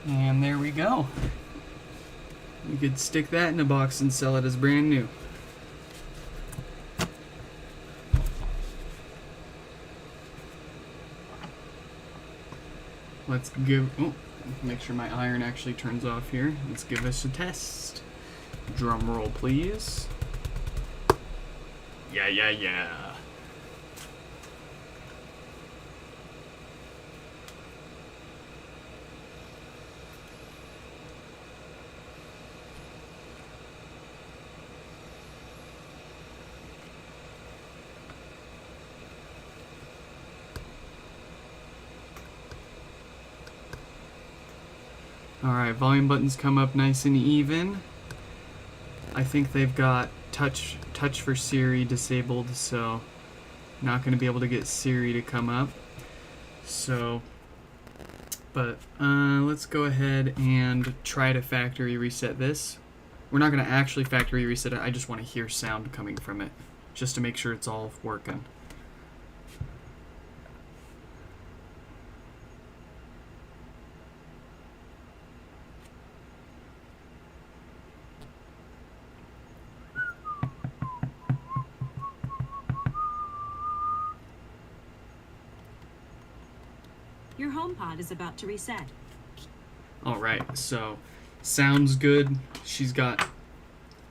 And there we go. You could stick that in a box and sell it as brand new. Let's give, make sure my iron actually turns off here. Let's give this a test. Drum roll, please. Yeah. Alright, volume buttons come up nice and even. I think they've got touch for Siri disabled, so not going to be able to get Siri to come up. So, but let's go ahead and try to factory reset this. We're not going to actually factory reset it, I just want to hear sound coming from it, just to make sure it's all working. Your HomePod is about to reset. Alright, so sounds good. She's got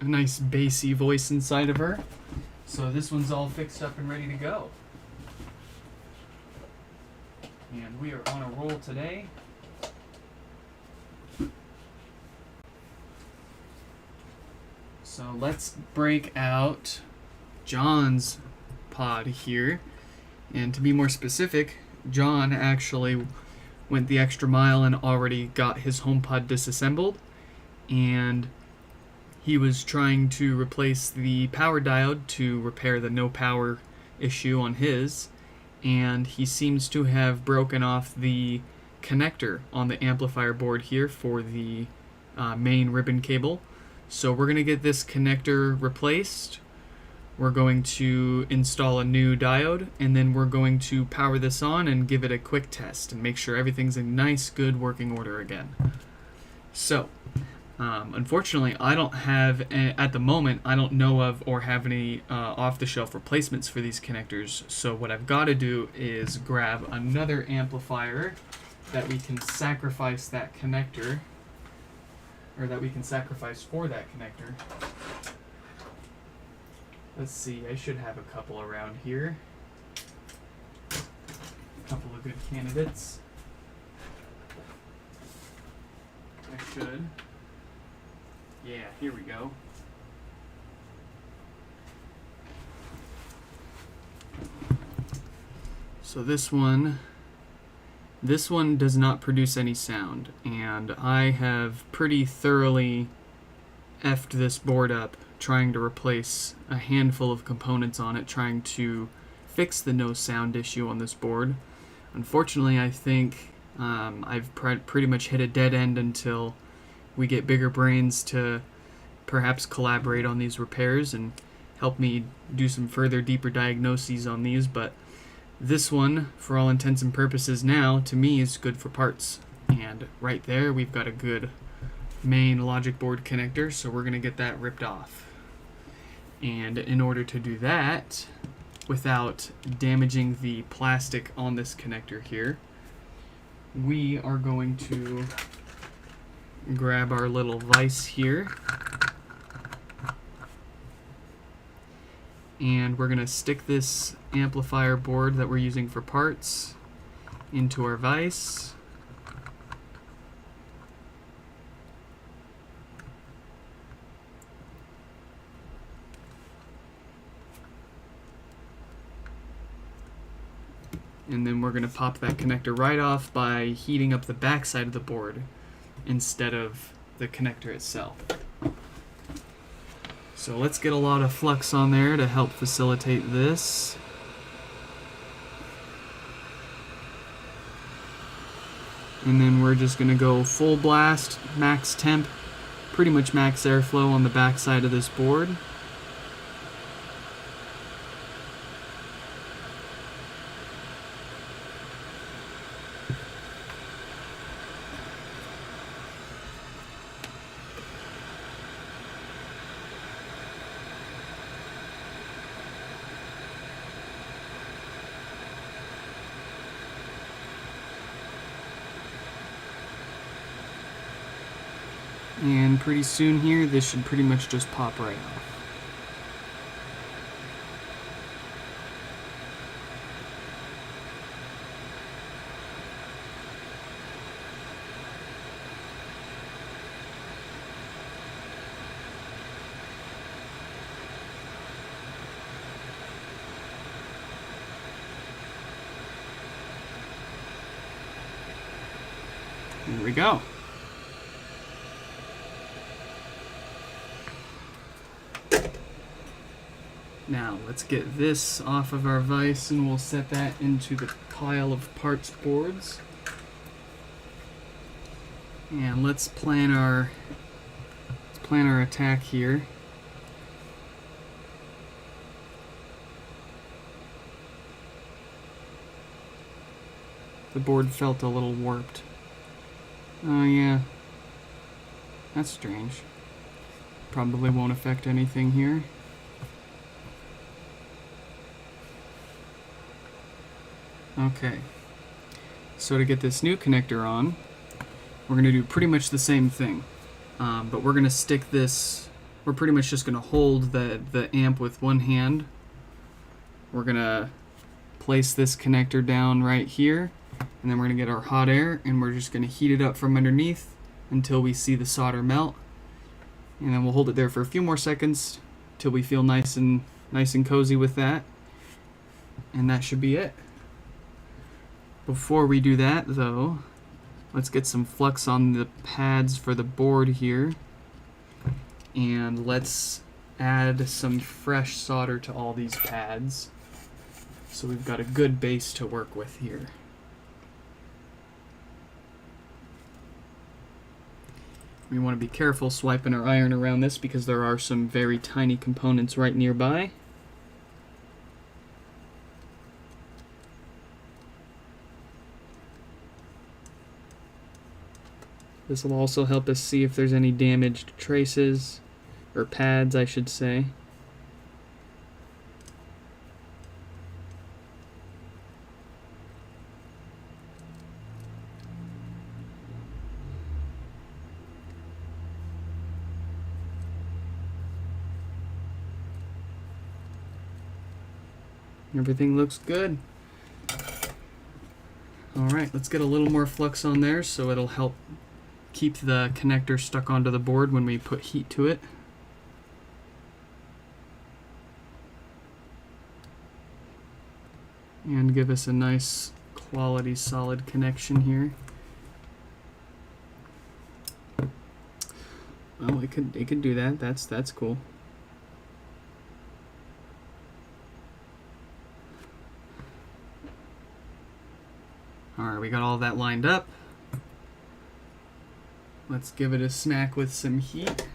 a nice bassy voice inside of her. So this one's all fixed up and ready to go. And we are on a roll today. So let's break out John's pod here. And to be more specific, John actually went the extra mile and already got his HomePod disassembled, and he was trying to replace the power diode to repair the no power issue on his, and he seems to have broken off the connector on the amplifier board here for the main ribbon cable. So we're going to get this connector replaced. We're going to install a new diode, and then we're going to power this on and give it a quick test and make sure everything's in nice, good working order again. So, unfortunately, I don't have, at the moment, I don't know of or have any off-the-shelf replacements for these connectors. So what I've got to do is grab another amplifier that we can sacrifice that connector, or that we can sacrifice for that connector. Let's see, I should have a couple around here. A couple of good candidates. I should. Yeah, here we go. So this one does not produce any sound, and I have pretty thoroughly effed this board up trying to replace a handful of components on it, trying to fix the no sound issue on this board. Unfortunately, I think I've pretty much hit a dead end until we get bigger brains to perhaps collaborate on these repairs and help me do some further deeper diagnoses on these. But this one, for all intents and purposes now, to me is good for parts. And right there we've got a good main logic board connector, so we're going to get that ripped off. And in order to do that without damaging the plastic on this connector here, we are going to grab our little vise here, and we're going to stick this amplifier board that we're using for parts into our vise. And then we're going to pop that connector right off by heating up the back side of the board instead of the connector itself. So let's get a lot of flux on there to help facilitate this. And then we're just going to go full blast, max temp, pretty much max airflow on the back side of this board. And pretty soon here, this should pretty much just pop right off. There we go. Now let's get this off of our vise and we'll set that into the pile of parts boards. And let's plan our attack here. The board felt a little warped. Oh yeah. That's strange. Probably won't affect anything here. Okay. So to get this new connector on, we're going to do pretty much the same thing. But we're going to stick this, we're pretty much just going to hold the amp with one hand. We're going to place this connector down right here. And then we're going to get our hot air and we're just going to heat it up from underneath until we see the solder melt. And then we'll hold it there for a few more seconds till we feel nice and cozy with that. And that should be it. Before we do that though, let's get some flux on the pads for the board here. And let's add some fresh solder to all these pads. So we've got a good base to work with here. We want to be careful swiping our iron around this because there are some very tiny components right nearby. This will also help us see if there's any damaged traces, or pads I should say. Everything looks good. Alright, let's get a little more flux on there so it'll help keep the connector stuck onto the board when we put heat to it. And give us a nice quality solid connection here. Well, it could do that. That's cool. Alright, we got all that lined up. Let's give it a smack with some heat.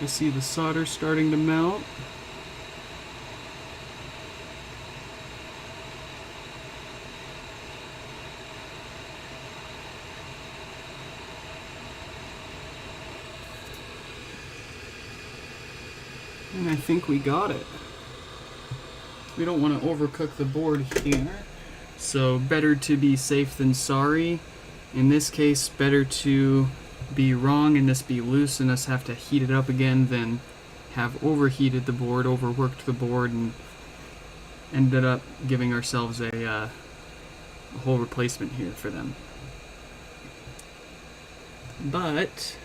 I see the solder starting to melt. And I think we got it. We don't want to overcook the board here, so better to be safe than sorry. In this case, better to be wrong and this be loose and us have to heat it up again than have overheated the board, overworked the board, and ended up giving ourselves a whole replacement here for them. but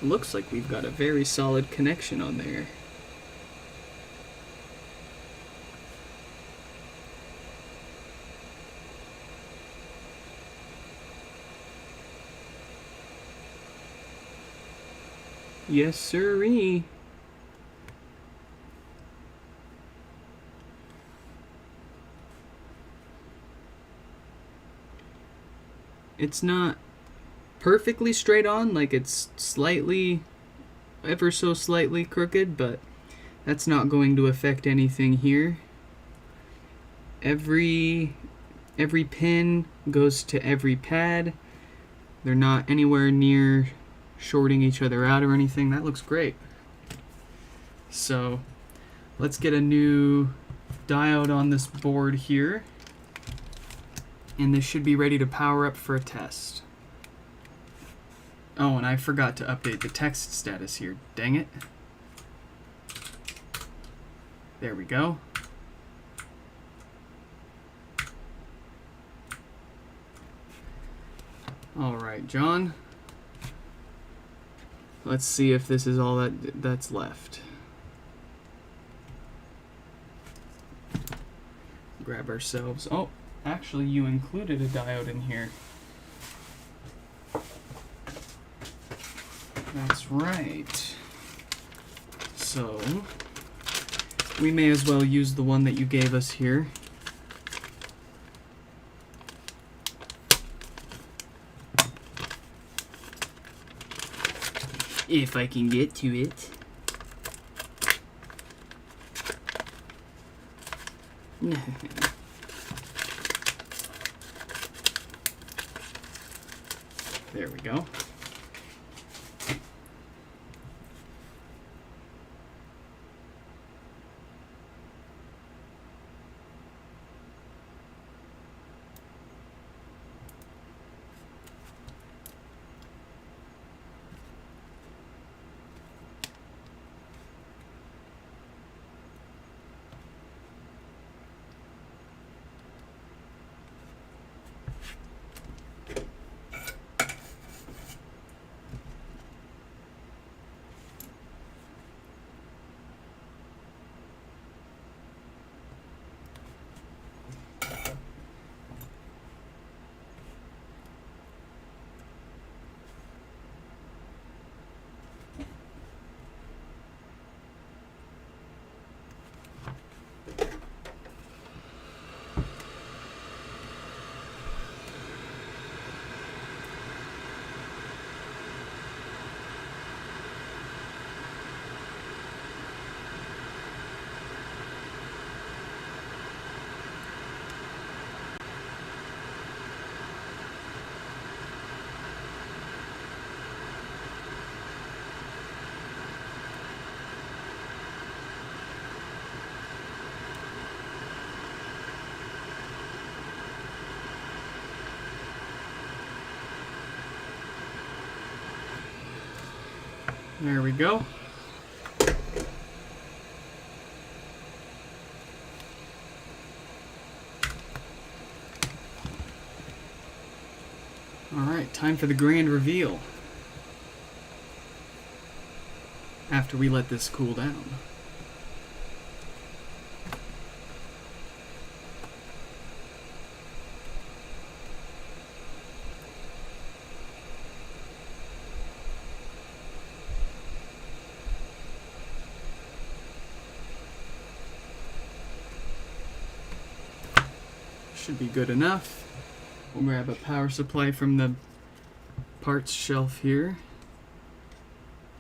looks like we've got a very solid connection on there. Yes, sirree. It's not perfectly straight on, like it's slightly, ever so slightly crooked, but that's not going to affect anything here. Every pin goes to every pad. They're not anywhere near shorting each other out or anything. That looks great. So let's get a new diode on this board here, and this should be ready to power up for a test. Oh, and I forgot to update the text status here. Dang it. There we go. All right, John. Let's see if this is all that's left. Grab ourselves. Oh, actually, you included a diode in here. That's right. So, we may as well use the one that you gave us here. If I can get to it. There we go. There we go. Alright, time for the grand reveal. After we let this cool down. Should be good enough. We'll grab a power supply from the parts shelf here.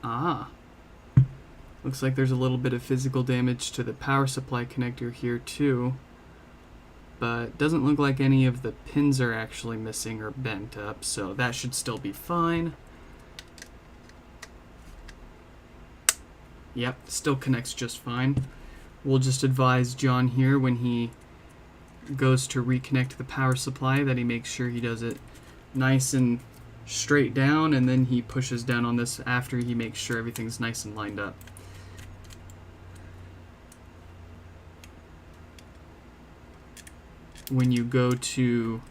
Ah. Looks like there's a little bit of physical damage to the power supply connector here too. But doesn't look like any of the pins are actually missing or bent up, so that should still be fine. Yep, still connects just fine. We'll just advise John here when he goes to reconnect the power supply that he makes sure he does it nice and straight down, and then he pushes down on this after he makes sure everything's nice and lined up. when you go to,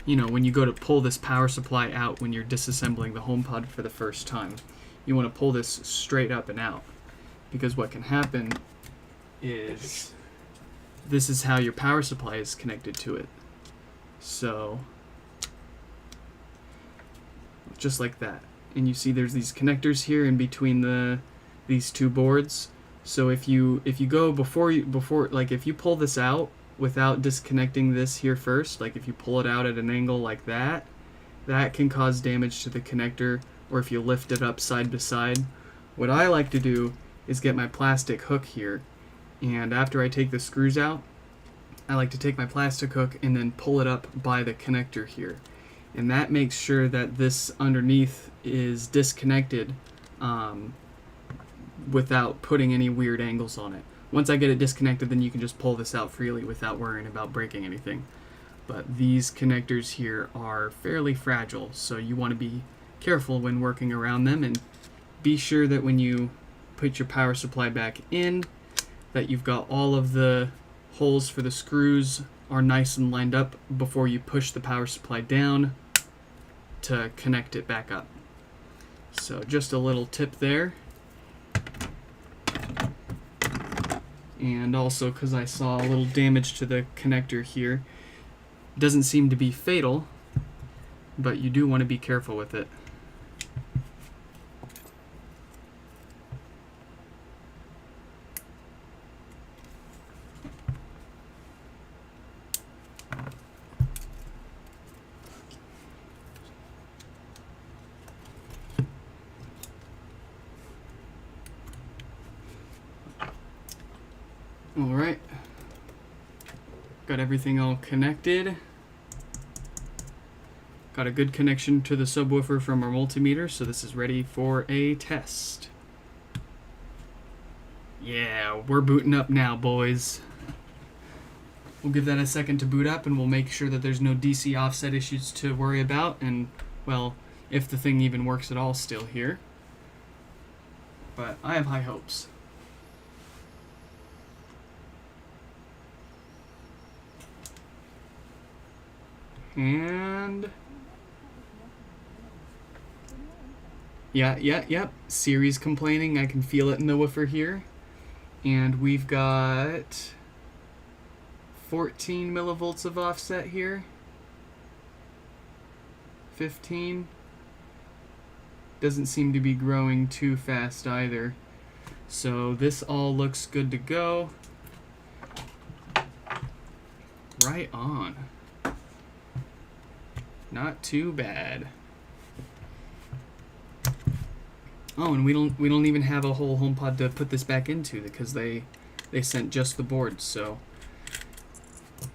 when you go to pull this power supply out when you're disassembling the HomePod for the first time. You want to pull this straight up and out, because what can happen is this is how your power supply is connected to it. So just like that. And you see there's these connectors here in between these two boards. So if you go if you pull this out without disconnecting this here first, like if you pull it out at an angle like that, that can cause damage to the connector, or if you lift it up side to side. What I like to do is get my plastic hook here, and after I take the screws out, I like to take my plastic hook and then pull it up by the connector here. And that makes sure that this underneath is disconnected without putting any weird angles on it. Once I get it disconnected, then you can just pull this out freely without worrying about breaking anything. But these connectors here are fairly fragile, so you want to be careful when working around them, and be sure that when you put your power supply back in, that you've got all of the holes for the screws are nice and lined up before you push the power supply down to connect it back up. So just a little tip there. And also, because I saw a little damage to the connector here, doesn't seem to be fatal, but you do want to be careful with it. Alright, got everything all connected. Got a good connection to the subwoofer from our multimeter, so this is ready for a test. Yeah, we're booting up now, boys. We'll give that a second to boot up, and we'll make sure that there's no DC offset issues to worry about, and, well, if the thing even works at all still here. But I have high hopes. And yep. Siri's complaining. I can feel it in the woofer here. And we've got 14 millivolts of offset here. 15. Doesn't seem to be growing too fast either. So this all looks good to go. Right on. Not too bad. Oh, and we don't even have a whole HomePod to put this back into, because they sent just the boards. So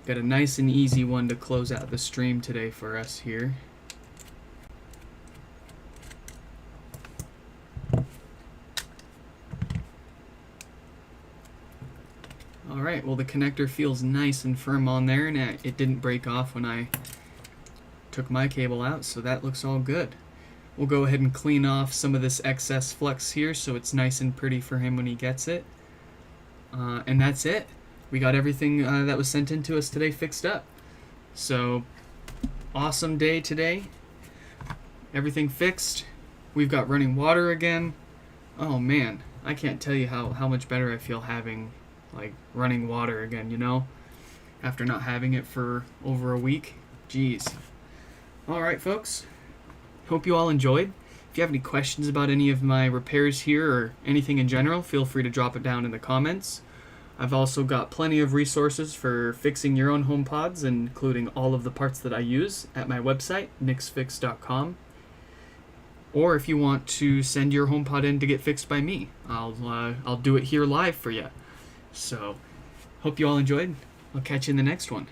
got a nice and easy one to close out the stream today for us here. Alright, well the connector feels nice and firm on there, and it didn't break off when I took my cable out, so that looks all good. We'll go ahead and clean off some of this excess flux here so it's nice and pretty for him when he gets it. And that's it. We got everything that was sent in to us today fixed up. So, awesome day today. Everything fixed. We've got running water again. Oh man, I can't tell you how much better I feel having like running water again, you know? After not having it for over a week. Jeez. Alright folks, hope you all enjoyed. If you have any questions about any of my repairs here or anything in general, feel free to drop it down in the comments. I've also got plenty of resources for fixing your own HomePods, including all of the parts that I use at my website, nixfix.com. Or if you want to send your HomePod in to get fixed by me, I'll do it here live for you. So, hope you all enjoyed. I'll catch you in the next one.